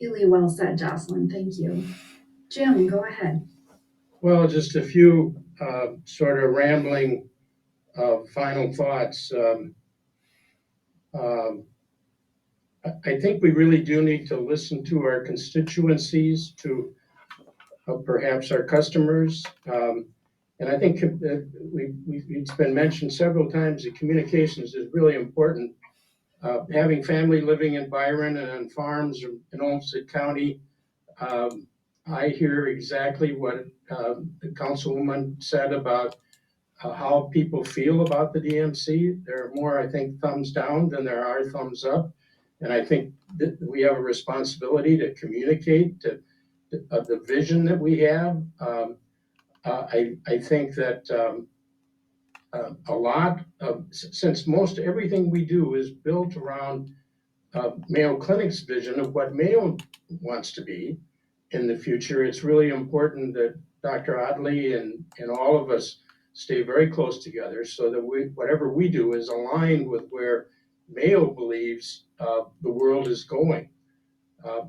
Really well said, Jocelyn. Thank you. Jim, go ahead. Well, just a few sort of rambling final thoughts. I think we really do need to listen to our constituencies, to perhaps our customers. And I think it's been mentioned several times that communications is really important. Having family living in Byron and on farms in Olmsted County, I hear exactly what the councilwoman said about how people feel about the DMC. There are more, I think, thumbs down than there are thumbs up. And I think that we have a responsibility to communicate the vision that we have. I think that a lot of, since most everything we do is built around Mayo Clinic's vision of what Mayo wants to be in the future, it's really important that Dr. Audley and all of us stay very close together so that whatever we do is aligned with where Mayo believes the world is going.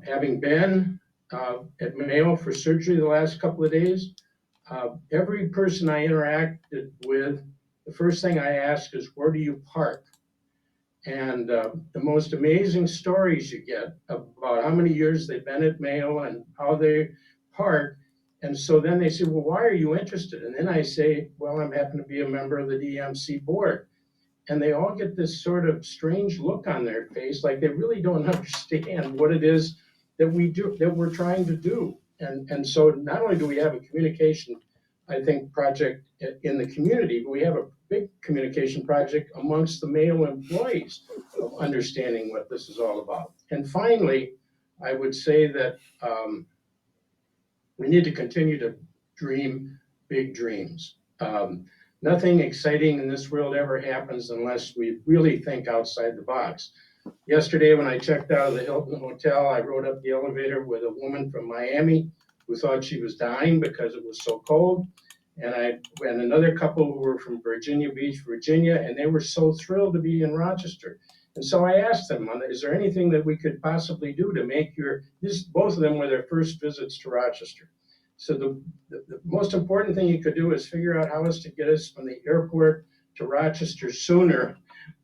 Having been at Mayo for surgery the last couple of days, every person I interacted with, the first thing I ask is, where do you park? And the most amazing stories you get about how many years they've been at Mayo and how they park. And so then they say, well, why are you interested? And then I say, well, I happen to be a member of the DMC board. And they all get this sort of strange look on their face, like they really don't understand what it is that we do, that we're trying to do. And so not only do we have a communication, I think, project in the community, but we have a big communication project amongst the Mayo employees of understanding what this is all about. And finally, I would say that we need to continue to dream big dreams. Nothing exciting in this world ever happens unless we really think outside the box. Yesterday, when I checked out of the Hilton Hotel, I rode up the elevator with a woman from Miami who thought she was dying because it was so cold. And another couple who were from Virginia Beach, Virginia, and they were so thrilled to be in Rochester. And so I asked them, is there anything that we could possibly do to make both of them were their first visits to Rochester. So the most important thing you could do is figure out how to get us from the airport to Rochester sooner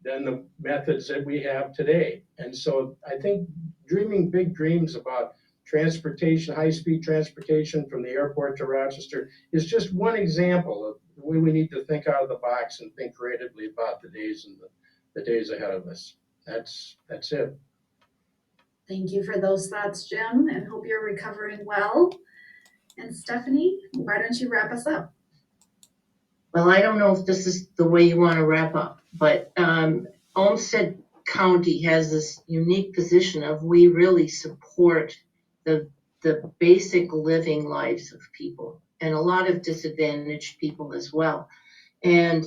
than the methods that we have today. And so I think dreaming big dreams about transportation, high-speed transportation from the airport to Rochester is just one example of the way we need to think out of the box and think creatively about the days and the days ahead of us. That's it. Thank you for those thoughts, Jim, and hope you're recovering well. And Stephanie, why don't you wrap us up? Well, I don't know if this is the way you want to wrap up, but Olmsted County has this unique position of we really support the basic living lives of people and a lot of disadvantaged people as well. And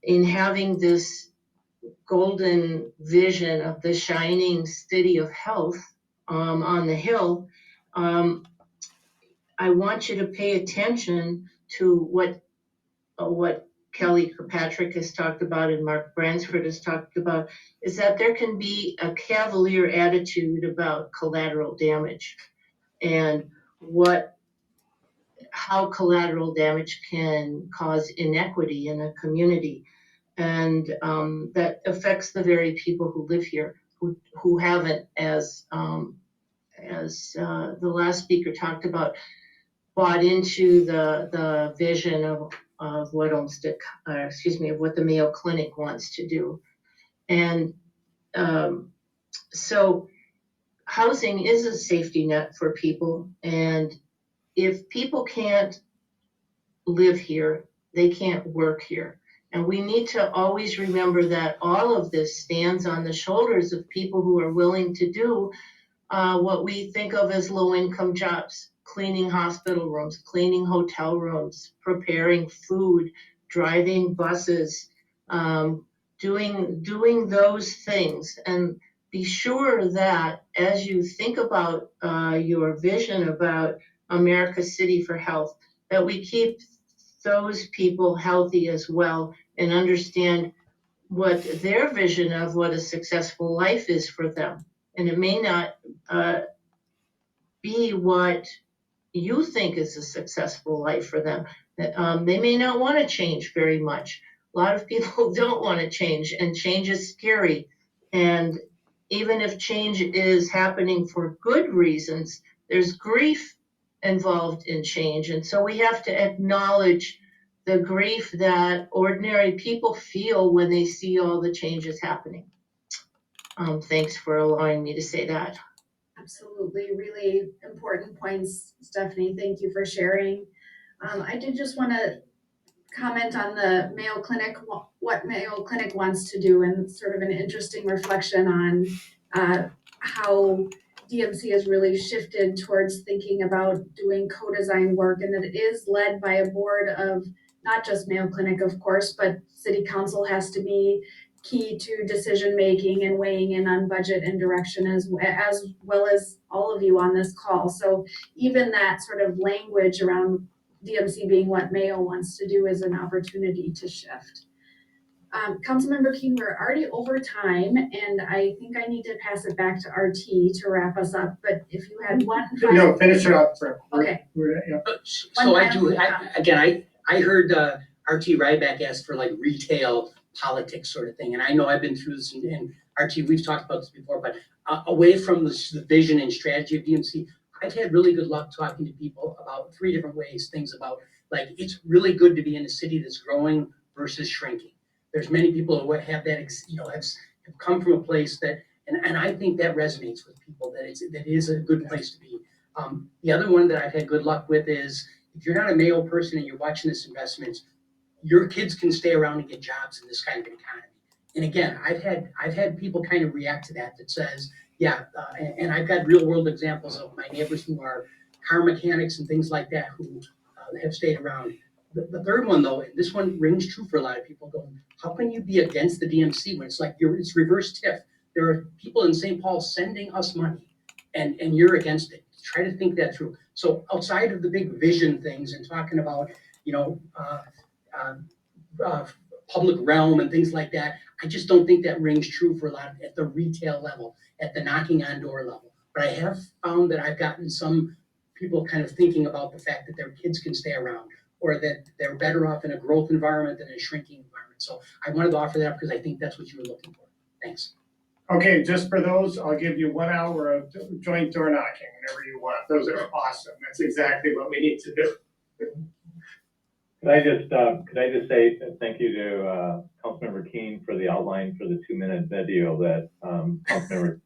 in having this golden vision of the shining city of health on the hill, I want you to pay attention to what Kelly Kirkpatrick has talked about and Mark Bransford has talked about, is that there can be a cavalier attitude about collateral damage and how collateral damage can cause inequity in a community. And that affects the very people who live here, who haven't, as the last speaker talked about, bought into the vision of what of what the Mayo Clinic wants to do. And so housing is a safety net for people. And if people can't live here, they can't work here. And we need to always remember that all of this stands on the shoulders of people who are willing to do what we think of as low-income jobs: cleaning hospital rooms, cleaning hotel rooms, preparing food, driving buses, doing those things. And be sure that as you think about your vision about America's City for Health, that we keep those people healthy as well and understand what their vision of what a successful life is for them. And it may not be what you think is a successful life for them. They may not want to change very much. A lot of people don't want to change, and change is scary. And even if change is happening for good reasons, there's grief involved in change. And so we have to acknowledge the grief that ordinary people feel when they see all the changes happening. Thanks for allowing me to say that. Absolutely, really important points, Stephanie. Thank you for sharing. I did just want to comment on the Mayo Clinic, what Mayo Clinic wants to do, and sort of an interesting reflection on how DMC has really shifted towards thinking about doing co-design work, and that it is led by a board of not just Mayo Clinic, of course, but City Council has to be key to decision making and weighing in on budget and direction as well as all of you on this call. So even that sort of language around DMC being what Mayo wants to do is an opportunity to shift. Councilmember King, we're already over time, and I think I need to pass it back to RT to wrap us up. But if you had one final... No, finish it up. Okay. So I heard RT Ryback ask for like retail politics sort of thing. And I know I've been through this, and RT, we've talked about this before, but away from the vision and strategy of DMC, I've had really good luck talking to people about 3 different ways, things about, like, it's really good to be in a city that's growing versus shrinking. There's many people who have that, have come from a place that, and I think that resonates with people, that it is a good place to be. The other one that I've had good luck with is, if you're not a Mayo person and you're watching this investment, your kids can stay around and get jobs in this kind of an economy. And again, I've had people kind of react to that says, yeah, and I've got real world examples of my neighbors who are car mechanics and things like that who have stayed around. The third one, though, and this one rings true for a lot of people, going, how can you be against the DMC when it's like it's reverse TIF? There are people in St. Paul sending us money, and you're against it. Try to think that through. So outside of the big vision things and talking about, public realm and things like that. I just don't think that rings true for a lot at the retail level, at the knocking on door level. But I have found that I've gotten some people kind of thinking about the fact that their kids can stay around, or that they're better off in a growth environment than a shrinking environment. So I wanted to offer that up because I think that's what you were looking for. Thanks. Okay, just for those, I'll give you 1 hour of joint door knocking whenever you want. Those are awesome. That's exactly what we need to do. Could I just say thank you to Councilmember Keene for the outline for the 2-minute video that Councilmember